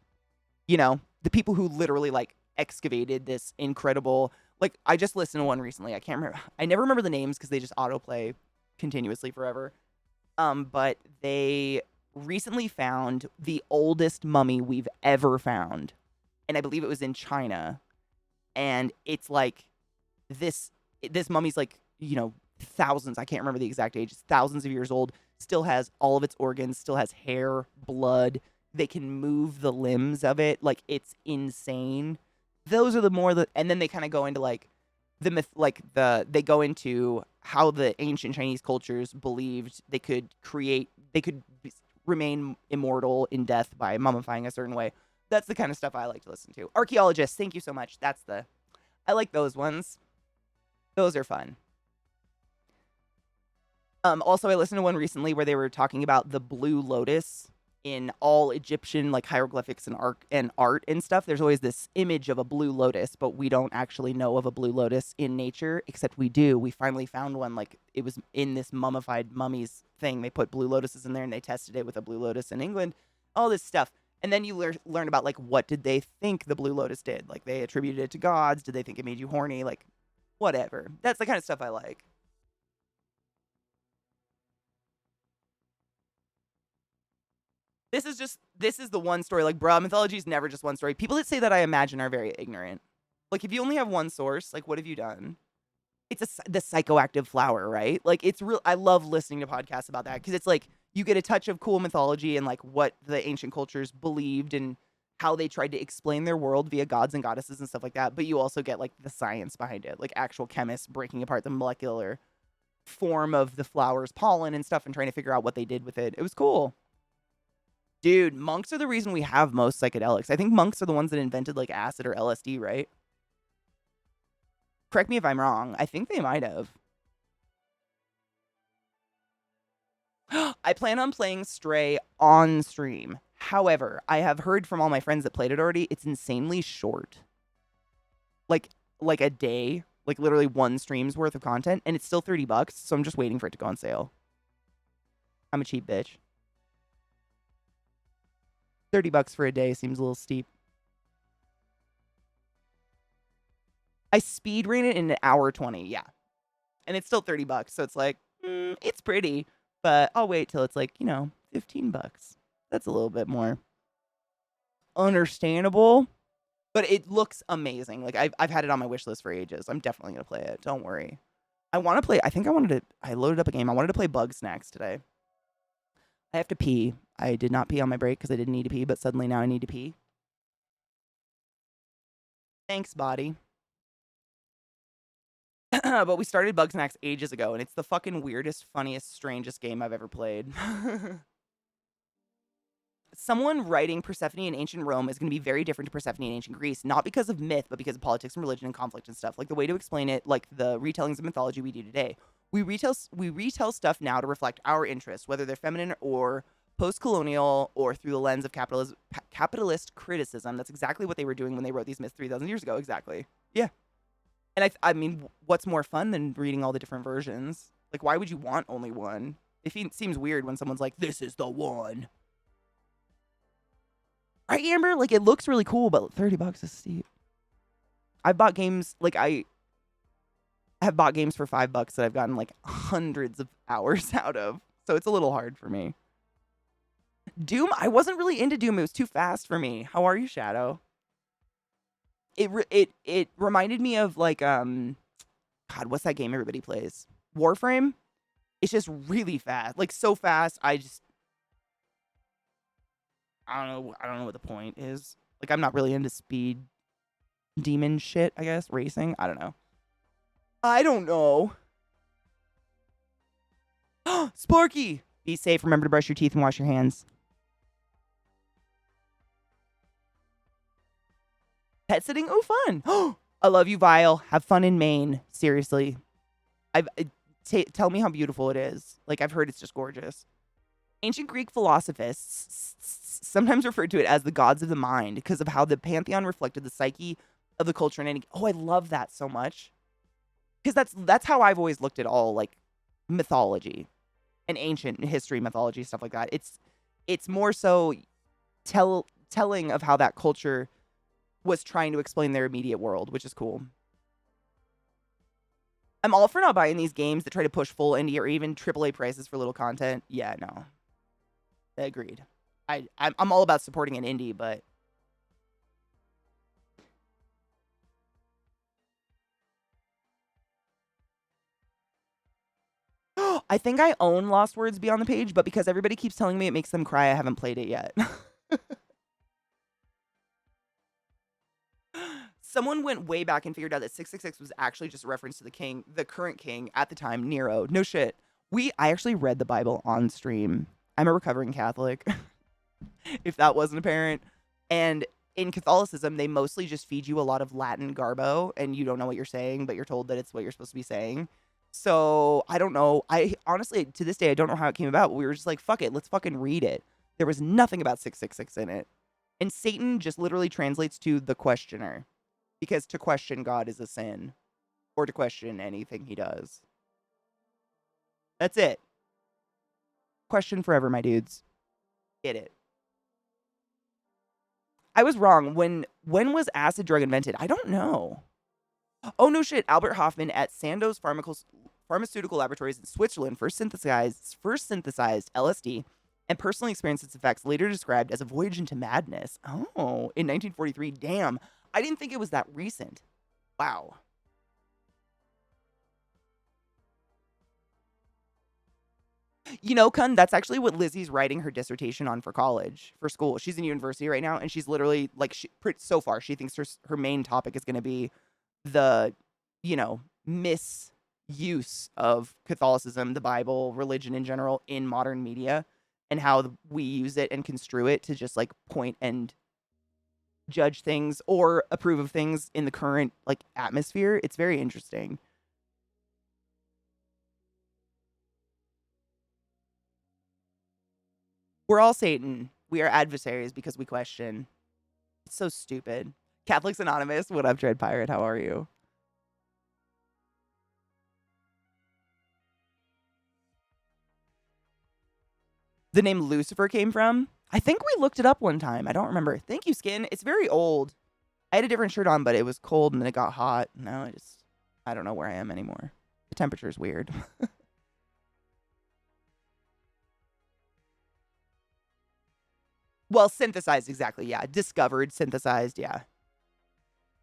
You know, the people who literally like excavated this incredible. Like I just listened to one recently. I can't remember. I never remember the names because they just autoplay continuously forever. But they recently found the oldest mummy we've ever found, and I believe it was in China. And it's like this mummy's like, you know, thousands, I can't remember the exact age, it's thousands of years old, still has all of its organs, still has hair, blood, they can move the limbs of it, like it's insane. Those are the more that, and then they kind of go into like the myth, like they go into how the ancient Chinese cultures believed they could remain immortal in death by mummifying a certain way. That's the kind of stuff I like to listen to. Archaeologists, thank you so much. I like those ones. Those are fun. Also, I listened to one recently where they were talking about the blue lotus in all Egyptian like hieroglyphics and art and stuff. There's always this image of a blue lotus, but we don't actually know of a blue lotus in nature, except we do. We finally found one. Like it was in this mummified mummies thing. They put blue lotuses in there and they tested it with a blue lotus in England. All this stuff. And then you learn about like what did they think the blue lotus did? Like they attributed it to gods. Did they think it made you horny? Like whatever. That's the kind of stuff I like. This is the one story. Like, bruh, mythology is never just one story. People that say that I imagine are very ignorant. Like, if you only have one source, like, what have you done? It's the psychoactive flower, right? Like, it's real. I love listening to podcasts about that because it's like you get a touch of cool mythology and like what the ancient cultures believed and how they tried to explain their world via gods and goddesses and stuff like that. But you also get like the science behind it, like actual chemists breaking apart the molecular form of the flower's pollen and stuff and trying to figure out what they did with it. It was cool. Dude, monks are the reason we have most psychedelics. I think monks are the ones that invented like acid or LSD, right? Correct me if I'm wrong. I think they might have. I plan on playing Stray on stream. However, I have heard from all my friends that played it already, it's insanely short. Like a day, like literally one stream's worth of content, and it's still $30, so I'm just waiting for it to go on sale. I'm a cheap bitch. $30 for a day seems a little steep. I speed ran it in an hour 20, yeah. And it's still $30, so it's like, it's pretty, but I'll wait till it's like, you know, $15. That's a little bit more understandable, but it looks amazing. Like I've had it on my wish list for ages. I'm definitely gonna play it. Don't worry. I want to play. I loaded up a game. I wanted to play Bug Snacks today. I have to pee. I did not pee on my break because I didn't need to pee, but suddenly now I need to pee. Thanks, body. But we started Bug Snacks ages ago, and it's the fucking weirdest, funniest, strangest game I've ever played. Someone writing Persephone in ancient Rome is going to be very different to Persephone in ancient Greece, not because of myth, but because of politics and religion and conflict and stuff. Like the way to explain it, like the retellings of mythology we do today. We retell stuff now to reflect our interests, whether they're feminine or post-colonial or through the lens of capitalist criticism. That's exactly what they were doing when they wrote these myths 3,000 years ago. Exactly. Yeah. And I mean, what's more fun than reading all the different versions? Like, why would you want only one? It seems weird when someone's like, this is the one. Right, Amber? Like, it looks really cool, but $30 is steep. I've bought games, like, I have bought games for $5 that I've gotten, like, hundreds of hours out of. So it's a little hard for me. Doom, I wasn't really into Doom. It was too fast for me. How are you, Shadow? It reminded me of like God, what's that game everybody plays? Warframe? It's just really fast. Like so fast, I don't know what the point is. Like I'm not really into speed demon shit, I guess. Racing. I don't know. Sparky! Be safe. Remember to brush your teeth and wash your hands. Pet sitting? Oh, fun. I love you, Vile. Have fun in Maine. Seriously. Tell me how beautiful it is. Like, I've heard it's just gorgeous. Ancient Greek philosophists sometimes referred to it as the gods of the mind because of how the pantheon reflected the psyche of the culture and any. Oh, I love that so much. Because that's how I've always looked at all, like, mythology and ancient history, mythology, stuff like that. It's more so telling of how that culture was trying to explain their immediate world, which is cool. I'm all for not buying these games that try to push full indie or even AAA prices for little content. Yeah, no. Agreed. I'm all about supporting an indie, but I think I own Lost Words Beyond the Page, but because everybody keeps telling me it makes them cry, I haven't played it yet. Someone went way back and figured out that 666 was actually just a reference to the current king at the time, Nero. No shit. I actually read the Bible on stream. I'm a recovering Catholic, if that wasn't apparent. And in Catholicism, they mostly just feed you a lot of Latin garbo, and you don't know what you're saying, but you're told that it's what you're supposed to be saying. So I don't know. I honestly, to this day, I don't know how it came about. But we were just like, fuck it, let's fucking read it. There was nothing about 666 in it. And Satan just literally translates to the questioner. Because to question God is a sin. Or to question anything he does. That's it. Question forever, my dudes. Get it. I was wrong. When was acid drug invented? I don't know. Oh, no shit. Albert Hoffman at Sandoz Pharmaceutical Laboratories in Switzerland first synthesized LSD and personally experienced its effects, later described as a voyage into madness. Oh, in 1943. Damn. I didn't think it was that recent. Wow. You know, Kun, that's actually what Lizzie's writing her dissertation on for college, for school. She's in university right now, and she's literally, like, so far, she thinks her main topic is going to be the, misuse of Catholicism, the Bible, religion in general, in modern media, and how we use it and construe it to just, like, point and judge things or approve of things in the current, like, atmosphere. It's very interesting. We're all Satan. We are adversaries because we question. It's so stupid. Catholics Anonymous, what up, Dread Pirate? How are you? The name Lucifer came from? I think we looked it up one time. I don't remember. Thank you, Skin. It's very old. I had a different shirt on, but it was cold and then it got hot. Now I don't know where I am anymore. The temperature's weird. Well, synthesized, exactly, yeah. Discovered, synthesized, yeah.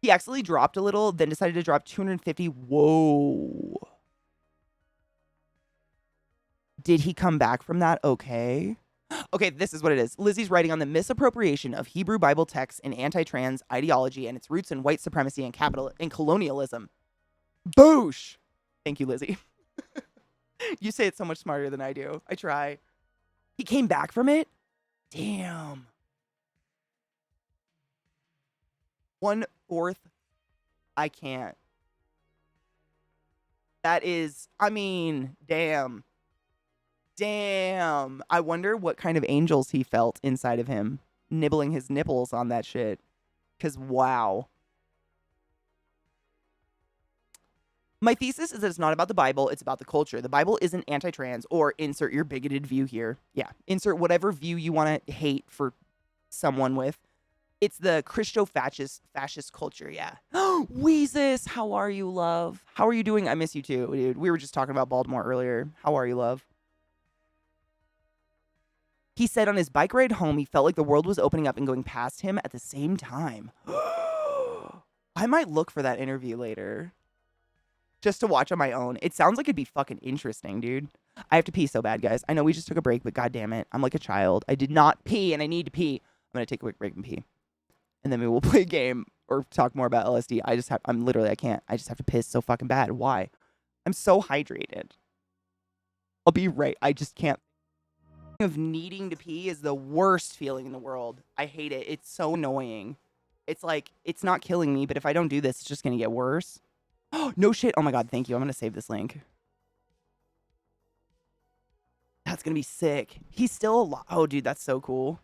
He actually dropped a little, then decided to drop 250. Whoa. Did he come back from that? Okay. Okay, this is what it is. Lizzie's writing on the misappropriation of Hebrew Bible texts in anti-trans ideology and its roots in white supremacy and colonialism. Boosh! Thank you, Lizzie. You say it so much smarter than I do. I try. He came back from it? Damn. 1/4. I can't. That is, I mean, damn. Damn. I wonder what kind of angels he felt inside of him, nibbling his nipples on that shit. Because, wow. My thesis is that it's not about the Bible, it's about the culture. The Bible isn't anti-trans, or insert your bigoted view here. Yeah, insert whatever view you want to hate for someone with. It's the Christo-fascist culture, yeah. Weezus, how are you, love? How are you doing? I miss you too, dude. We were just talking about Baltimore earlier. How are you, love? He said on his bike ride home, he felt like the world was opening up and going past him at the same time. I might look for that interview later just to watch on my own. It sounds like it'd be fucking interesting, dude. I have to pee so bad, guys. I know we just took a break, but god damn it. I'm like a child. I did not pee and I need to pee. I'm going to take a quick break and pee. And then we will play a game or talk more about LSD. I just have to piss so fucking bad. Why? I'm so hydrated. I'll be right. I just can't. Of needing to pee is the worst feeling in the world. I hate it. It's so annoying. It's like, it's not killing me, but if I don't do this, it's just going to get worse. Oh, no shit. Oh my god, thank you. I'm going to save this link. That's going to be sick. He's still alive. Oh, dude, that's so cool.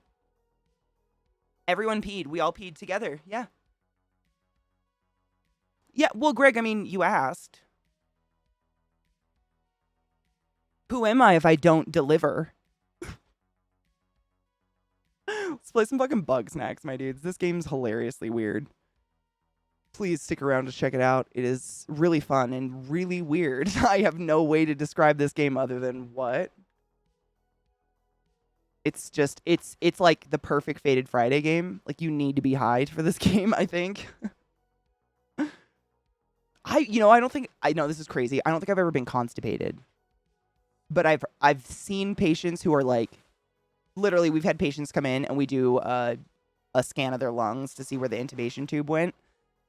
Everyone peed. We all peed together. Yeah. Yeah, well, Greg, I mean, you asked. Who am I if I don't deliver? Let's play some fucking bug snacks, my dudes. This game's hilariously weird. Please stick around to check it out. It is really fun and really weird. I have no way to describe this game other than what? It's just, it's like the perfect Fated Friday game. Like, you need to be high for this game, I think. I know this is crazy. I don't think I've ever been constipated. But I've seen patients who are like, literally, we've had patients come in and we do a scan of their lungs to see where the intubation tube went.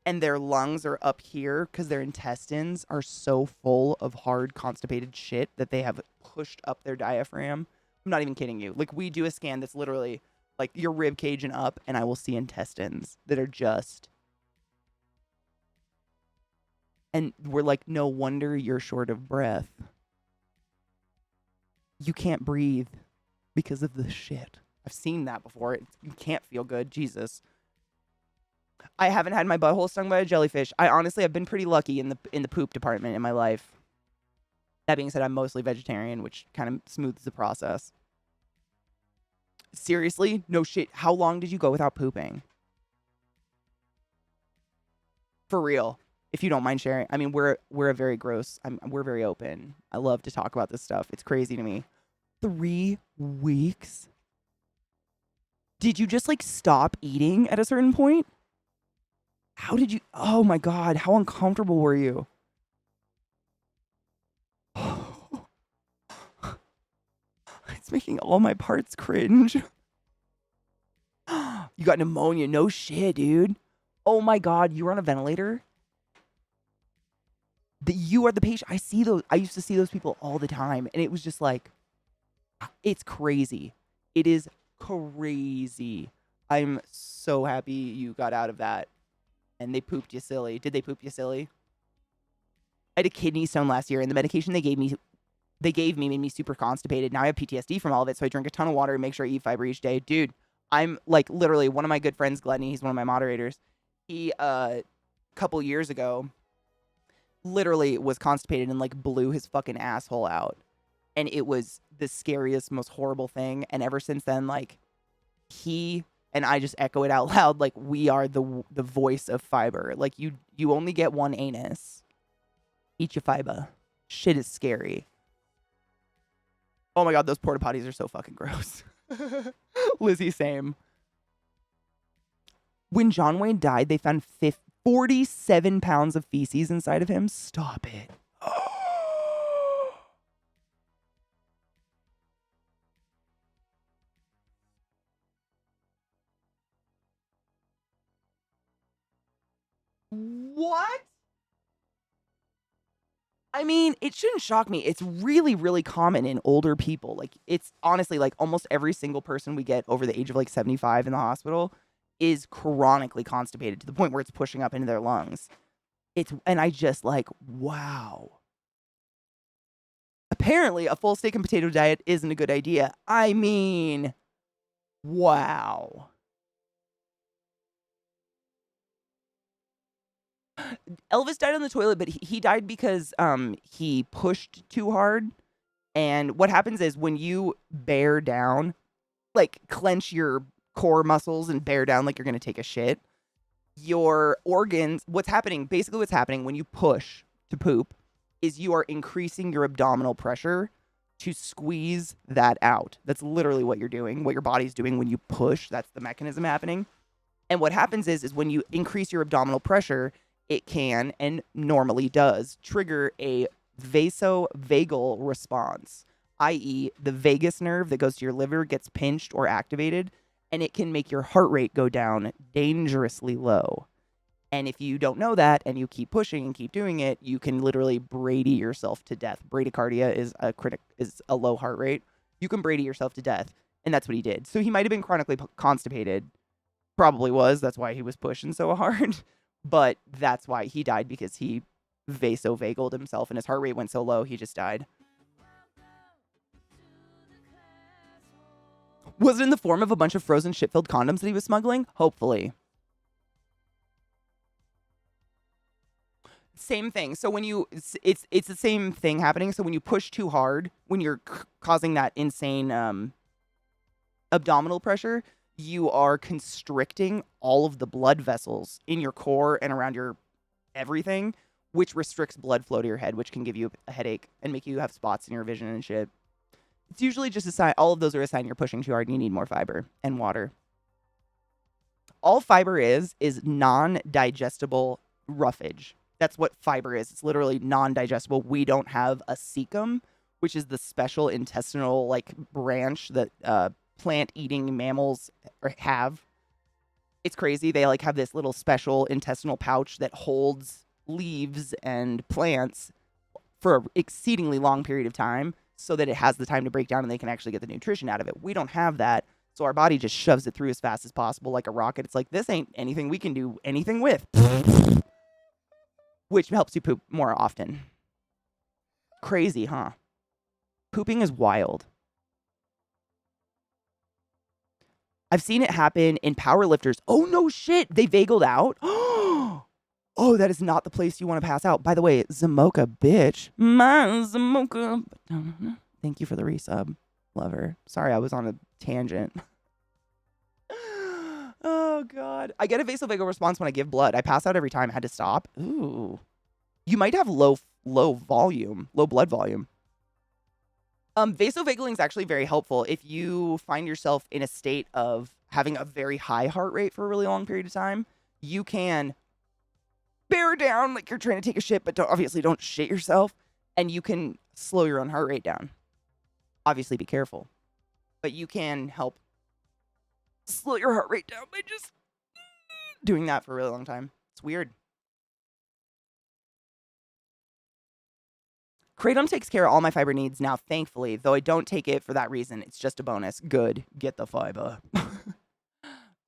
And their lungs are up here because their intestines are so full of hard constipated shit that they have pushed up their diaphragm. I'm not even kidding you. Like, we do a scan that's literally like your rib cage and up, and I will see intestines that are just... And we're like, no wonder you're short of breath. You can't breathe because of the shit. I've seen that before. You can't feel good. Jesus. I haven't had my butthole stung by a jellyfish. I've been pretty lucky in the poop department in my life. That being said, I'm mostly vegetarian, which kind of smooths the process. Seriously? No shit. How long did you go without pooping? For real. If you don't mind sharing. I mean, we're a very gross. We're very open. I love to talk about this stuff. It's crazy to me. 3 weeks? Did you just like stop eating at a certain point? How did you? Oh my god, how uncomfortable were you? It's making all my parts cringe. You got pneumonia. No shit, dude. Oh my god, you were on a ventilator? You are the patient. I see those. I used to see those people all the time, and it was just like, it's crazy. It is crazy. I'm so happy you got out of that. And they pooped you silly. Did they poop you silly? I had a kidney stone last year, and the medication they gave me made me super constipated. Now I have PTSD from all of it, so I drink a ton of water and make sure I eat fiber each day. Dude, I'm like literally one of my good friends, Glenny, he's one of my moderators. He, a couple years ago, literally was constipated and like blew his fucking asshole out. And it was the scariest, most horrible thing. And ever since then, like, he... And I just echo it out loud, like, we are the voice of fiber. Like, you only get one anus. Eat your fiber. Shit is scary. Oh my god, those porta potties are so fucking gross. Lizzie, same. When John Wayne died, they found 47 pounds of feces inside of him. Stop it. What? I mean, it shouldn't shock me. It's really, really common in older people. Like, it's honestly like almost every single person we get over the age of like 75 in the hospital is chronically constipated to the point where it's pushing up into their lungs. And I just like, wow. Apparently, a full steak and potato diet isn't a good idea. I mean, wow. Elvis died on the toilet, but he died because he pushed too hard. And what happens is when you bear down, like clench your core muscles and bear down like you're going to take a shit, your organs, what's happening when you push to poop is you are increasing your abdominal pressure to squeeze that out. That's literally what you're doing, what your body's doing when you push. That's the mechanism happening. And what happens is when you increase your abdominal pressure, it can, and normally does, trigger a vasovagal response, i.e. the vagus nerve that goes to your liver gets pinched or activated, and it can make your heart rate go down dangerously low. And if you don't know that and you keep pushing and keep doing it, you can literally Brady yourself to death. Bradycardia is a low heart rate. You can Brady yourself to death, and that's what he did. So he might have been chronically constipated. Probably was. That's why he was pushing so hard. But that's why he died, because he vasovagaled himself and his heart rate went so low, he just died. Was it in the form of a bunch of frozen shit-filled condoms that he was smuggling? Hopefully. Same thing. So when you, it's the same thing happening. So when you push too hard, when you're causing that insane abdominal pressure, you are constricting all of the blood vessels in your core and around your everything, which restricts blood flow to your head, which can give you a headache and make you have spots in your vision and shit. It's usually just a sign. All of those are a sign you're pushing too hard and you need more fiber and water. All fiber is non-digestible roughage. That's what fiber is. It's literally non-digestible. We don't have a cecum, which is the special intestinal branch that plant-eating mammals have. It's crazy. They have this little special intestinal pouch that holds leaves and plants for an exceedingly long period of time so that it has the time to break down and they can actually get the nutrition out of it. We don't have that, so our body just shoves it through as fast as possible like a rocket. It's like, this ain't anything we can do anything with. Which helps you poop more often. Crazy, huh? Pooping is wild. I've seen it happen in powerlifters. Oh, no shit. They vagaled out. Oh, that is not the place you want to pass out. By the way, Zamoka, bitch. My Zamoka. Thank you for the resub. Love her. Sorry, I was on a tangent. Oh, God. I get a vasovagal response when I give blood. I pass out every time. I had to stop. Ooh. You might have low blood volume. Vasovagaling is actually very helpful if you find yourself in a state of having a very high heart rate for a really long period of time. You can bear down like you're trying to take a shit, but obviously don't shit yourself, and you can slow your own heart rate down. Obviously, be careful, but you can help slow your heart rate down by just doing that for a really long time. It's weird. Kratom takes care of all my fiber needs now, thankfully, though I don't take it for that reason. It's just a bonus. Good. Get the fiber.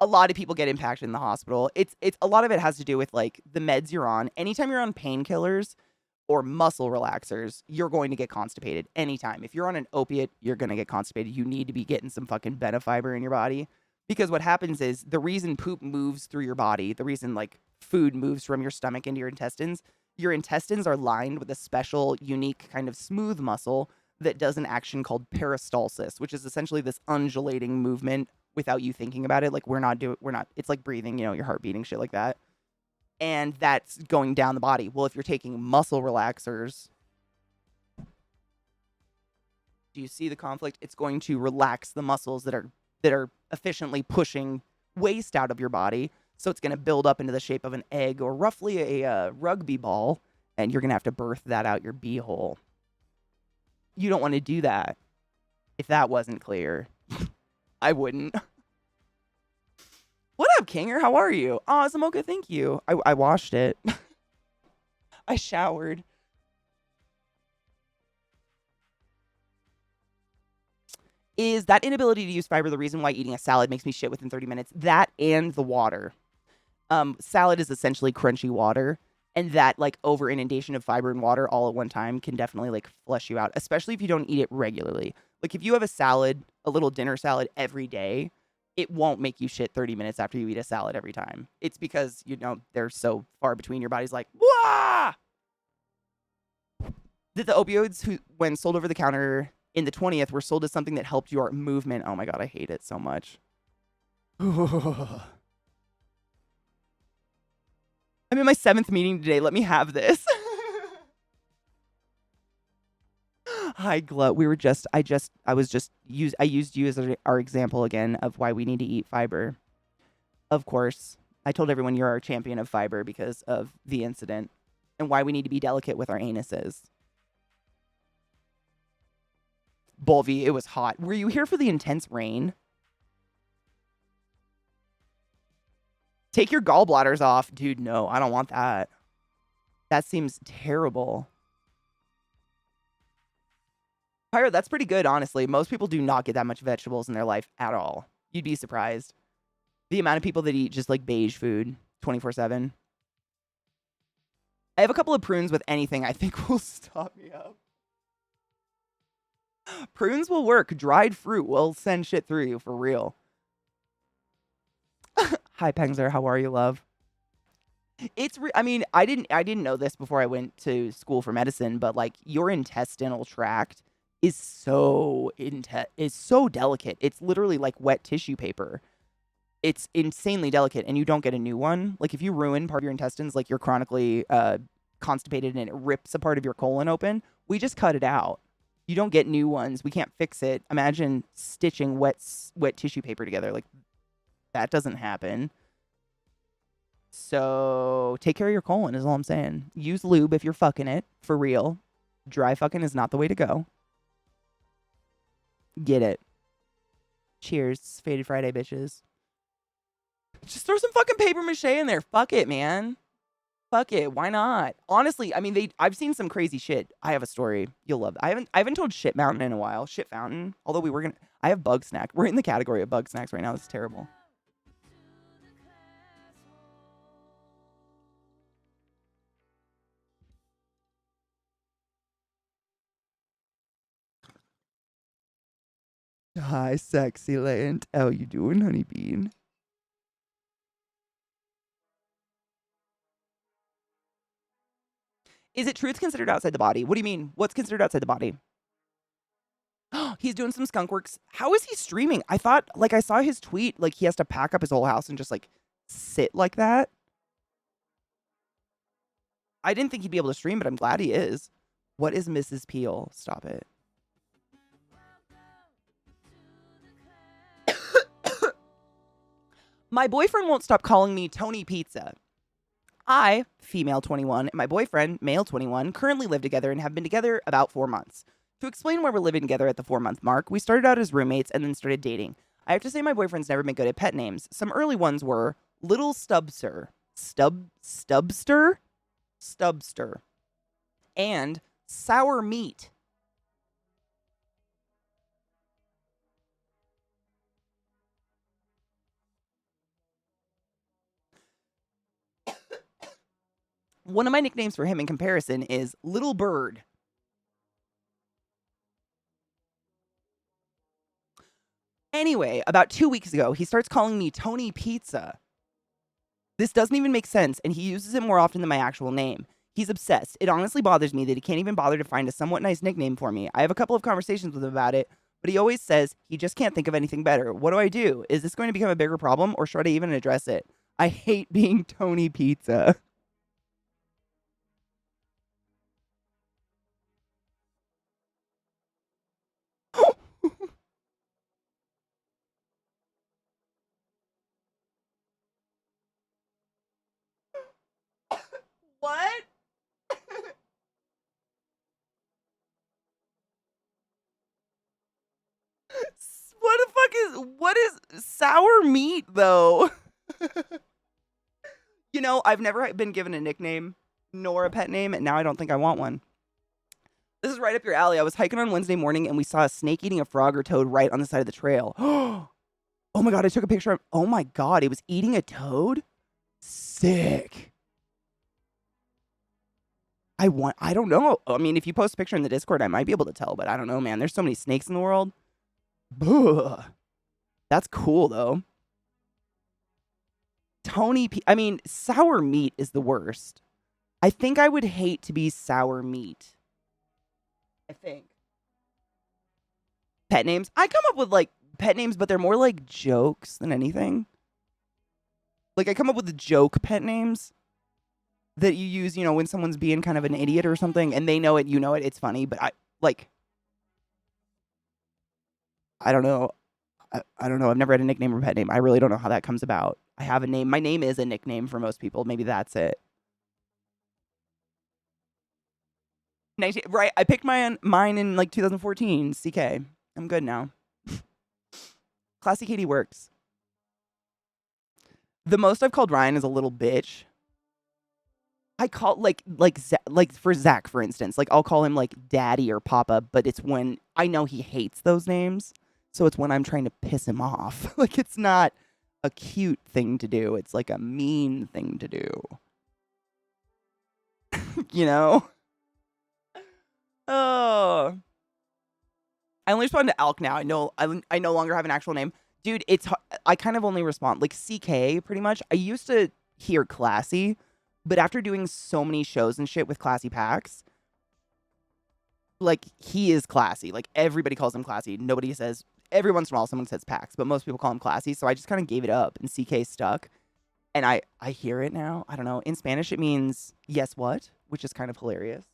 A lot of people get impacted in the hospital. It's a lot of it has to do with the meds you're on. Anytime you're on painkillers or muscle relaxers, you're going to get constipated anytime. If you're on an opiate, you're going to get constipated. You need to be getting some fucking benefiber in your body, because what happens is the reason poop moves through your body, the reason food moves from your stomach into your intestines are lined with a special, unique kind of smooth muscle that does an action called peristalsis, which is essentially this undulating movement without you thinking about it. It's like breathing, your heart beating, shit like that. And that's going down the body. Well, if you're taking muscle relaxers, do you see the conflict? It's going to relax the muscles that are efficiently pushing waste out of your body. So it's going to build up into the shape of an egg or roughly a rugby ball, and you're going to have to birth that out your beehole. You don't want to do that. If that wasn't clear, I wouldn't. What up, Kinger? How are you? Oh, Zamoka, thank you. I washed it. I showered. Is that inability to use fiber the reason why eating a salad makes me shit within 30 minutes? That and the water. Salad is essentially crunchy water, and that over inundation of fiber and water all at one time can definitely flush you out, especially if you don't eat it regularly. If you have a salad, a little dinner salad every day, it won't make you shit 30 minutes after you eat a salad every time. It's because, they're so far between, your body's like, wah! That the opioids, when sold over the counter in the 20th, were sold as something that helped your movement. Oh my God, I hate it so much. I'm in my 7th meeting today. Let me have this. Hi, Glow. I used you as our example again of why we need to eat fiber. Of course, I told everyone you're our champion of fiber because of the incident and why we need to be delicate with our anuses. Bolvi, it was hot. Were you here for the intense rain? Take your gallbladders off. Dude, no, I don't want that. That seems terrible. Pyro, that's pretty good, honestly. Most people do not get that much vegetables in their life at all. You'd be surprised. The amount of people that eat just like beige food 24/7. I have a couple of prunes with anything I think will stop me up. Prunes will work. Dried fruit will send shit through you for real. Hi, Pengzer. How are you, love? I mean, I didn't know this before I went to school for medicine, but like your intestinal tract is so delicate. It's literally like wet tissue paper. It's insanely delicate, and you don't get a new one. Like if you ruin part of your intestines, like you're chronically constipated and it rips a part of your colon open, we just cut it out. You don't get new ones. We can't fix it. Imagine stitching wet tissue paper together. Like that doesn't happen. So take care of your colon is all I'm saying. Use lube if you're fucking it, for real. Dry fucking is not the way to go. Get it. Cheers, Faded Friday, bitches. Just throw some fucking paper mache in there. Fuck it, man. Fuck it. Why not? Honestly, I mean, I've seen some crazy shit. I have a story. You'll love it. I haven't told Shit Mountain in a while. Shit Fountain. Although I have bug snack. We're in the category of bug snacks right now. This is terrible. Hi, sexy land. How you doing, honeybean? Is it truth considered outside the body? What do you mean? What's considered outside the body? He's doing some skunk works. How is he streaming? I thought, like, I saw his tweet, like, he has to pack up his whole house and just, like, sit like that. I didn't think he'd be able to stream, but I'm glad he is. What is Mrs. Peel? Stop it. My boyfriend won't stop calling me Tony Pizza. I, female 21, and my boyfriend, male 21, currently live together and have been together about 4 months. To explain why we're living together at the 4-month mark, we started out as roommates and then started dating. I have to say my boyfriend's never been good at pet names. Some early ones were Little Stubster, Stubster, and Sour Meat. One of my nicknames for him in comparison is Little Bird. Anyway, about 2 weeks ago, he starts calling me Tony Pizza. This doesn't even make sense, and he uses it more often than my actual name. He's obsessed. It honestly bothers me that he can't even bother to find a somewhat nice nickname for me. I have a couple of conversations with him about it, but he always says he just can't think of anything better. What do I do? Is this going to become a bigger problem, or should I even address it? I hate being Tony Pizza. What? What is sour meat though? You know, I've never been given a nickname nor a pet name, and now I don't think I want one. This is right up your alley. I was hiking on Wednesday morning and we saw a snake eating a frog or toad right on the side of the trail. Oh my god, I took a picture of, oh my god, it was eating a toad? Sick. I don't know. I mean, if you post a picture in the Discord, I might be able to tell, but I don't know, man. There's so many snakes in the world. Ugh. That's cool, though. I mean, sour meat is the worst. I think I would hate to be sour meat. I think. Pet names? I come up with, like, pet names, but they're more like jokes than anything. Like, I come up with the joke pet names that you use, you know, when someone's being kind of an idiot or something, and they know it, you know it, it's funny, but I don't know. I don't know. I've never had a nickname or pet name. I really don't know how that comes about. I have a name. My name is a nickname for most people. Maybe that's it. 19, right. I picked mine in like 2014. CK. I'm good now. ClassyKatie works. The most I've called Ryan is a little bitch. I call like for Zach, for instance. Like I'll call him like daddy or papa, but it's when I know he hates those names. So it's when I'm trying to piss him off. Like it's not a cute thing to do. It's like a mean thing to do. You know? Oh. I only respond to Alk now. I no longer have an actual name. Dude, I kind of only respond like CK pretty much. I used to hear Classy, but after doing so many shows and shit with Classy Packs, like he is Classy. Like everybody calls him Classy. Nobody says, every once in a while someone says Pax, but most people call him Classy. So I just kind of gave it up and CK stuck. And I hear it now. I don't know. In Spanish it means yes what, which is kind of hilarious.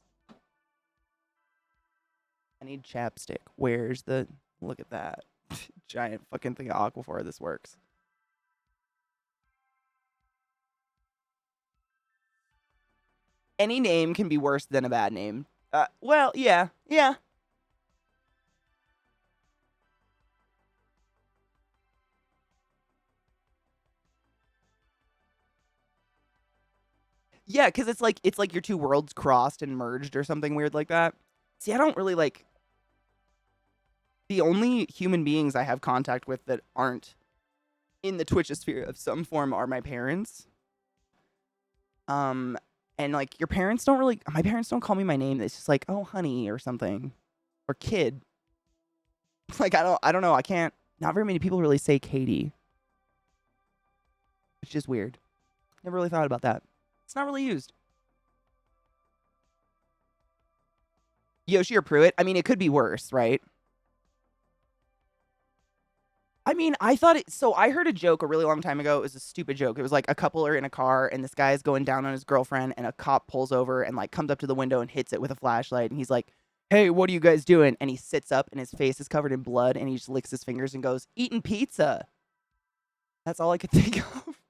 I need chapstick. Where's the... Look at that. Giant fucking thing of Aquaphor. This works. Any name can be worse than a bad name. Well, yeah. Yeah. Yeah, because it's like your two worlds crossed and merged or something weird like that. See, I don't really like... The only human beings I have contact with that aren't in the Twitchosphere of some form are my parents. And like your parents don't really... My parents don't call me my name. It's just like, oh, honey or something. Or kid. Like, I don't know. I can't... Not very many people really say Katie. Which is weird. Never really thought about that. It's not really used. Yoshi or Pruitt? I mean, it could be worse, right? I mean, I thought it... So I heard a joke a really long time ago. It was a stupid joke. It was like a couple are in a car and this guy's going down on his girlfriend and a cop pulls over and like comes up to the window and hits it with a flashlight. And he's like, hey, what are you guys doing? And he sits up and his face is covered in blood and he just licks his fingers and goes, eating pizza. That's all I could think of.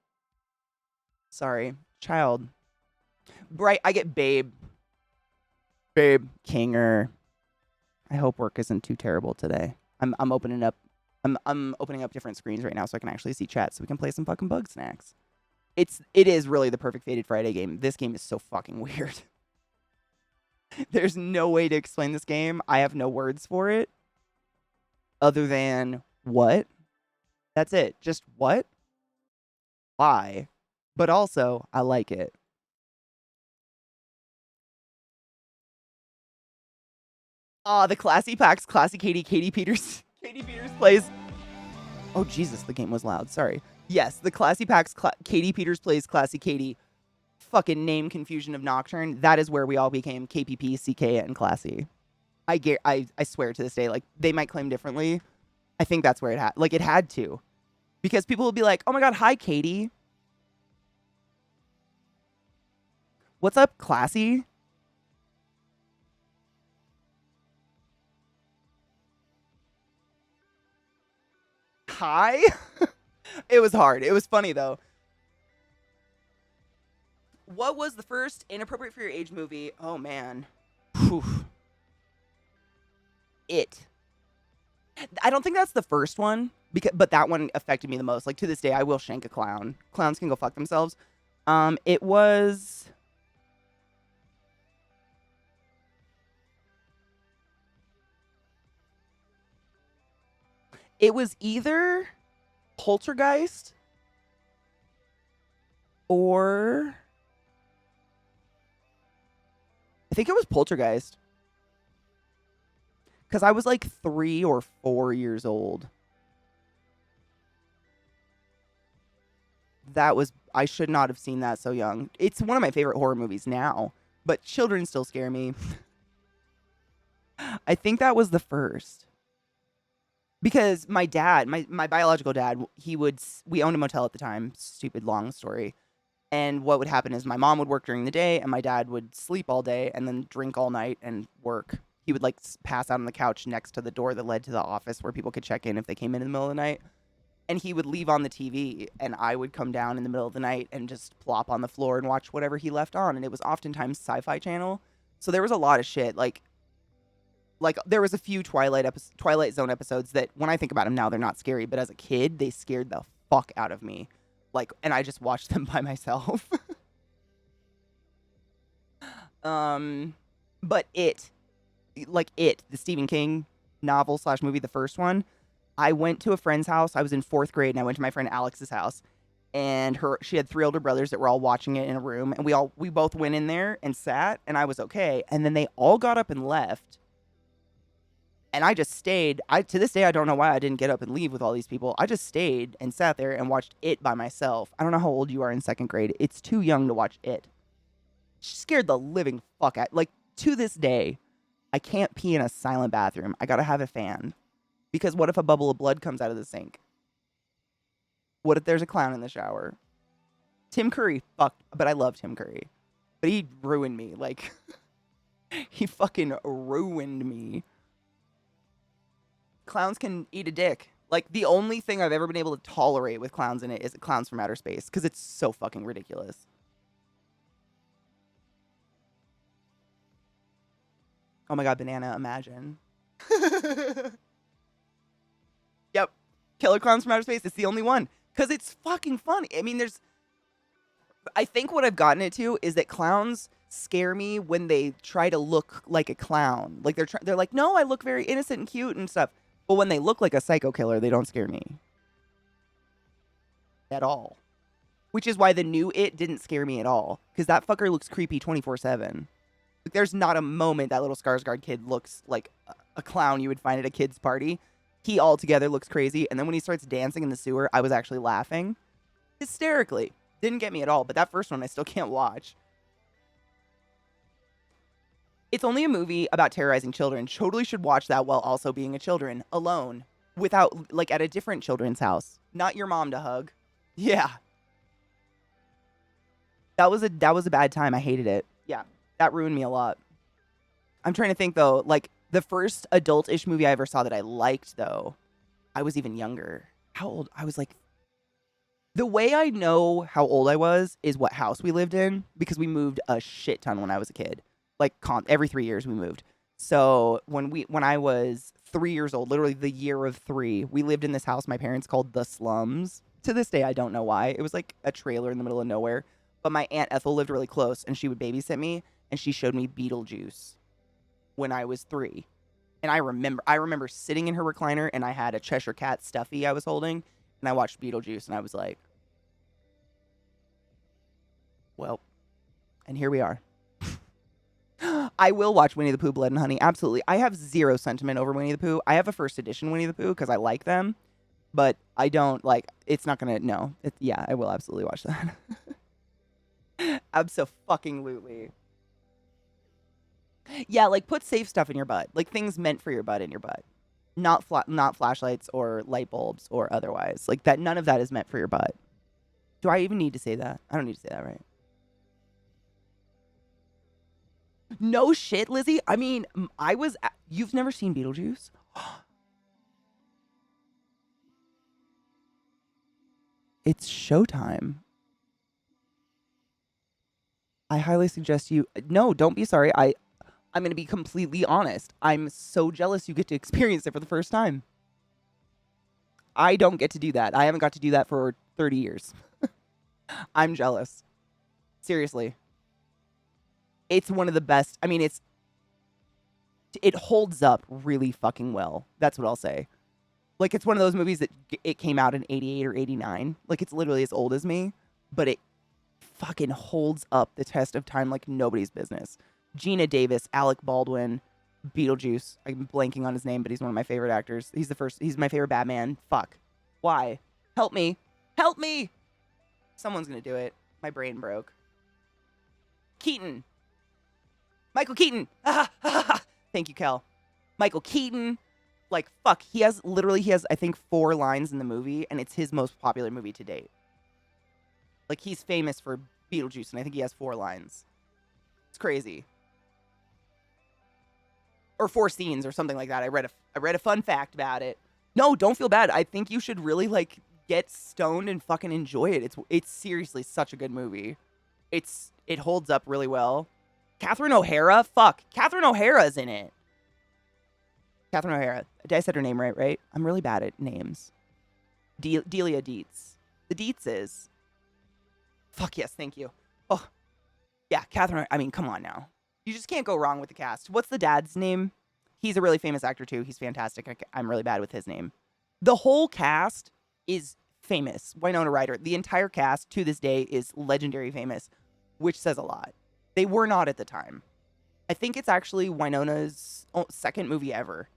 Sorry. Child. Right, I get Babe. Babe. Kinger. I hope work isn't too terrible today. I'm opening up different screens right now so I can actually see chat so we can play some fucking bug snacks. It is really the perfect Fated Friday game. This game is so fucking weird. There's no way to explain this game. I have no words for it. Other than what? That's it. Just what? Why? But also, I like it. The Classy Packs, ClassyKatie, Katie Peters plays... Oh, Jesus, the game was loud. Sorry. Yes, the Classy Packs, Katie Peters plays ClassyKatie. Fucking name confusion of Nocturne. That is where we all became KPP, CK, and Classy. I swear to this day, like, they might claim differently. I think that's where it had to. Because people will be like, oh my god, hi, Katie. What's up, Classy? Hi? It was hard. It was funny, though. What was the first inappropriate for your age movie? Oh, man. Whew. It. I don't think that's the first one, but that one affected me the most. Like, to this day, I will shank a clown. Clowns can go fuck themselves. It was... It was either Poltergeist or... I think it was Poltergeist. Because I was like 3 or 4 years old. I should not have seen that so young. It's one of my favorite horror movies now, but children still scare me. I think that was the first. Because my dad, my biological dad, we owned a motel at the time, stupid long story. And what would happen is my mom would work during the day and my dad would sleep all day and then drink all night and work. he would like pass out on the couch next to the door that led to the office where people could check in if they came in the middle of the night. And he would leave on the TV, and I would come down in the middle of the night and just plop on the floor and watch whatever he left on. And it was oftentimes Sci-Fi Channel. So there was a lot of shit. Like there was a few Twilight Zone episodes that when I think about them now, they're not scary. But as a kid, they scared the fuck out of me. Like, and I just watched them by myself. But the Stephen King novel / movie, the first one, I went to a friend's house. I was in 4th grade, and I went to my friend Alex's house, and she had 3 older brothers that were all watching it in a room, and we both went in there and sat, and I was okay. And then they all got up and left, and I just stayed. To this day, I don't know why I didn't get up and leave with all these people. I just stayed and sat there and watched it by myself. I don't know how old you are in 2nd grade. It's too young to watch it. She scared the living fuck out. Like, to this day, I can't pee in a silent bathroom. I gotta have a fan. Because what if a bubble of blood comes out of the sink? What if there's a clown in the shower? Tim Curry fucked, but I love Tim Curry. But he ruined me. Like, he fucking ruined me. Clowns can eat a dick. Like, the only thing I've ever been able to tolerate with clowns in it is Clowns from Outer Space. Because it's so fucking ridiculous. Oh my god, Banana, imagine. Yep. Killer Clowns from Outer Space. It's the only one. Because it's fucking funny. I mean, I think what I've gotten it to is that clowns scare me when they try to look like a clown. Like, they're like, no, I look very innocent and cute and stuff. But when they look like a psycho killer, they don't scare me. At all. Which is why the new It didn't scare me at all. Because that fucker looks creepy 24/7. Like, there's not a moment that little Skarsgård kid looks like a clown you would find at a kid's party. He altogether looks crazy. And then when he starts dancing in the sewer, I was actually laughing. Hysterically. Didn't get me at all. But that first one I still can't watch. It's only a movie about terrorizing children. Totally should watch that while also being a children. Alone. Without, like, at a different children's house. Not your mom to hug. Yeah. That was a bad time. I hated it. Yeah. That ruined me a lot. I'm trying to think, though. Like, the first adult-ish movie I ever saw that I liked, though, I was even younger. How old? I was like... The way I know how old I was is what house we lived in, because we moved a shit ton when I was a kid. Like, every 3 years we moved. So when I was 3 years old, literally the year of 3, we lived in this house my parents called the slums. To this day, I don't know why. It was like a trailer in the middle of nowhere. But my Aunt Ethel lived really close, and she would babysit me, and she showed me Beetlejuice when I was 3. And I remember sitting in her recliner, and I had a Cheshire Cat stuffy I was holding, and I watched Beetlejuice, and I was like, well, and here we are. I will watch Winnie the Pooh, Blood and Honey. Absolutely. I have zero sentiment over Winnie the Pooh. I have a first edition Winnie the Pooh because I like them, but I don't like, it's not going to, no. Yeah, I will absolutely watch that. Abso-fucking-lutely. Yeah, like, put safe stuff in your butt. Like, things meant for your butt in your butt. Not flashlights or light bulbs or otherwise. Like, that. None of that is meant for your butt. Do I even need to say that? I don't need to say that, right? No shit, Lizzie. I mean, you've never seen Beetlejuice? It's showtime. I highly suggest you... No, don't be sorry. I'm going to be completely honest. I'm so jealous you get to experience it for the first time. I don't get to do that. I haven't got to do that for 30 years. I'm jealous. Seriously. It's one of the best. I mean, it holds up really fucking well. That's what I'll say. Like, it's one of those movies that it came out in 88 or 89. Like, it's literally as old as me, but it fucking holds up the test of time like nobody's business. Gina Davis, Alec Baldwin, Beetlejuice. I'm blanking on his name, but he's one of my favorite actors. He's my favorite Batman. Fuck. Why? Help me. Help me! Someone's gonna do it. My brain broke. Keaton. Michael Keaton. Thank you, Kel. Michael Keaton. Like, fuck. He has, I think, 4 lines in the movie, and it's his most popular movie to date. Like, he's famous for Beetlejuice, and I think he has 4 lines. It's crazy. or 4 scenes or something like that. I read a fun fact about it. No, don't feel bad. I think you should really like get stoned and fucking enjoy it. It's seriously such a good movie. It holds up really well. Catherine O'Hara? Fuck. Catherine O'Hara's in it. Catherine O'Hara. Did I said her name right? I'm really bad at names. Delia Dietz. The Dietzes. Fuck yes, thank you. Oh, yeah, Catherine. I mean, come on now. You just can't go wrong with the cast. What's the dad's name? He's a really famous actor too. He's fantastic. I'm really bad with his name. The whole cast is famous. Winona Ryder. The entire cast to this day is legendary famous, which says a lot. They were not at the time. I think it's actually Winona's second movie ever.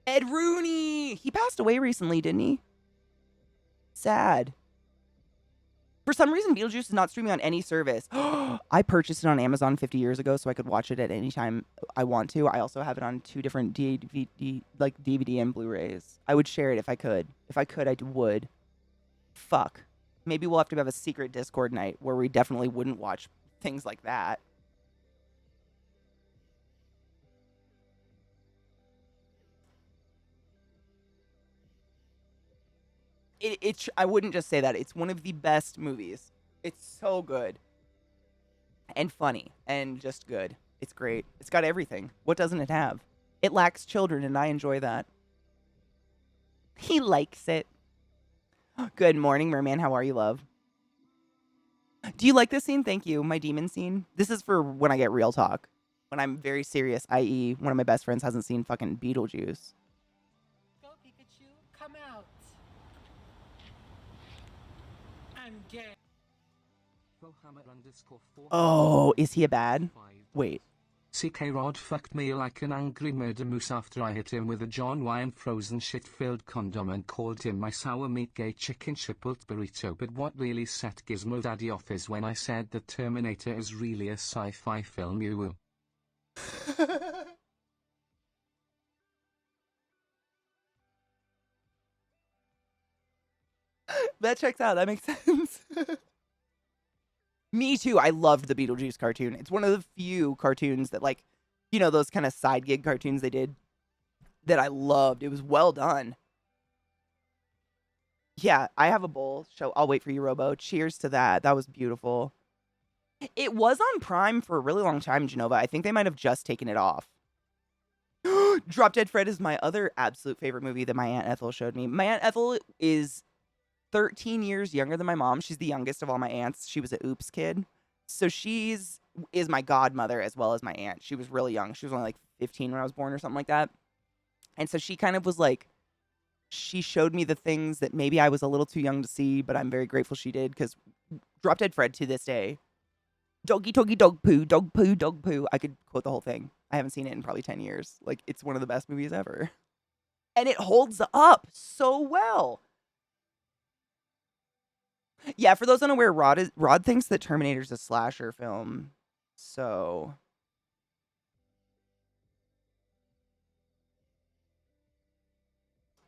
Ed Rooney! He passed away recently, didn't he? Sad. For some reason, Beetlejuice is not streaming on any service. I purchased it on Amazon 50 years ago, so I could watch it at any time I want to. I also have it on 2 different DVD and Blu-rays. I would share it if I could. If I could, I would. Fuck. Maybe we'll have to have a secret Discord night where we definitely wouldn't watch things like that. I wouldn't just say that. It's one of the best movies. It's so good. And funny. And just good. It's great. It's got everything. What doesn't it have? It lacks children, and I enjoy that. He likes it. Good morning, Merman. How are you, love? Do you like this scene? Thank you. My demon scene. This is for when I get real talk. When I'm very serious, i.e. one of my best friends hasn't seen fucking Beetlejuice. Go, Pikachu. Come out. I'm gay. Oh, is he a bad? Wait. CK Rod fucked me like an angry murder moose after I hit him with a John Wayne frozen shit-filled condom and called him my sour meat gay chicken chipotle burrito. But what really set Gizmo Daddy off is when I said that Terminator is really a sci-fi film. You woo. That checks out. That makes sense. Me too. I loved the Beetlejuice cartoon. It's one of the few cartoons that, like, you know, those kind of side gig cartoons they did that I loved. It was well done. Yeah, I have a bowl. I'll wait for you, Robo. Cheers to that. That was beautiful. It was on Prime for a really long time, Genova. I think they might have just taken it off. Drop Dead Fred is my other absolute favorite movie that my Aunt Ethel showed me. My Aunt Ethel is 13 years younger than my mom. She's the youngest of all my aunts. She was an oops kid. So is my godmother as well as my aunt. She was really young. She was only like 15 when I was born or something like that. And so she kind of was like, she showed me the things that maybe I was a little too young to see, but I'm very grateful she did, because Drop Dead Fred to this day, doggy doggy dog poo, dog poo, dog poo. I could quote the whole thing. I haven't seen it in probably 10 years. Like, it's one of the best movies ever. And it holds up so well. Yeah, for those unaware, Rod thinks that Terminator's a slasher film. So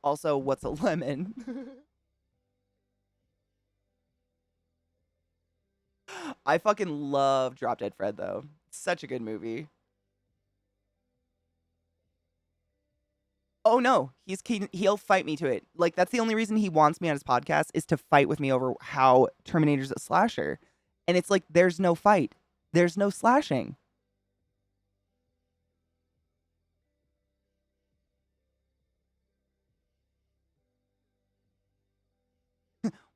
also, what's a lemon? I fucking love Drop Dead Fred though. Such a good movie. Oh no, he'll fight me to it. Like, that's the only reason he wants me on his podcast, is to fight with me over how Terminator's a slasher. And it's like, there's no fight. There's no slashing.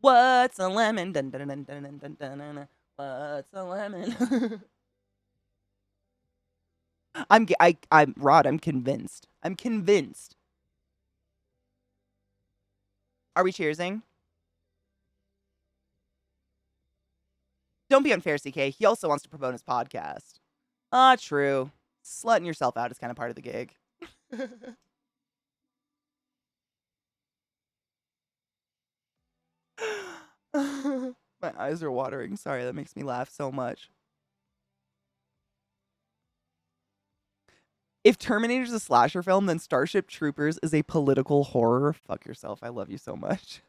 What's a lemon? Dun, dun, dun, dun, dun, dun, dun, dun. What's a lemon? I'm Rod, I'm convinced. I'm convinced. Are we cheersing? Don't be unfair, CK. He also wants to promote his podcast. Ah, true. Slutting yourself out is kind of part of the gig. My eyes are watering. Sorry, that makes me laugh so much. If Terminator's a slasher film, then Starship Troopers is a political horror. Fuck yourself. I love you so much.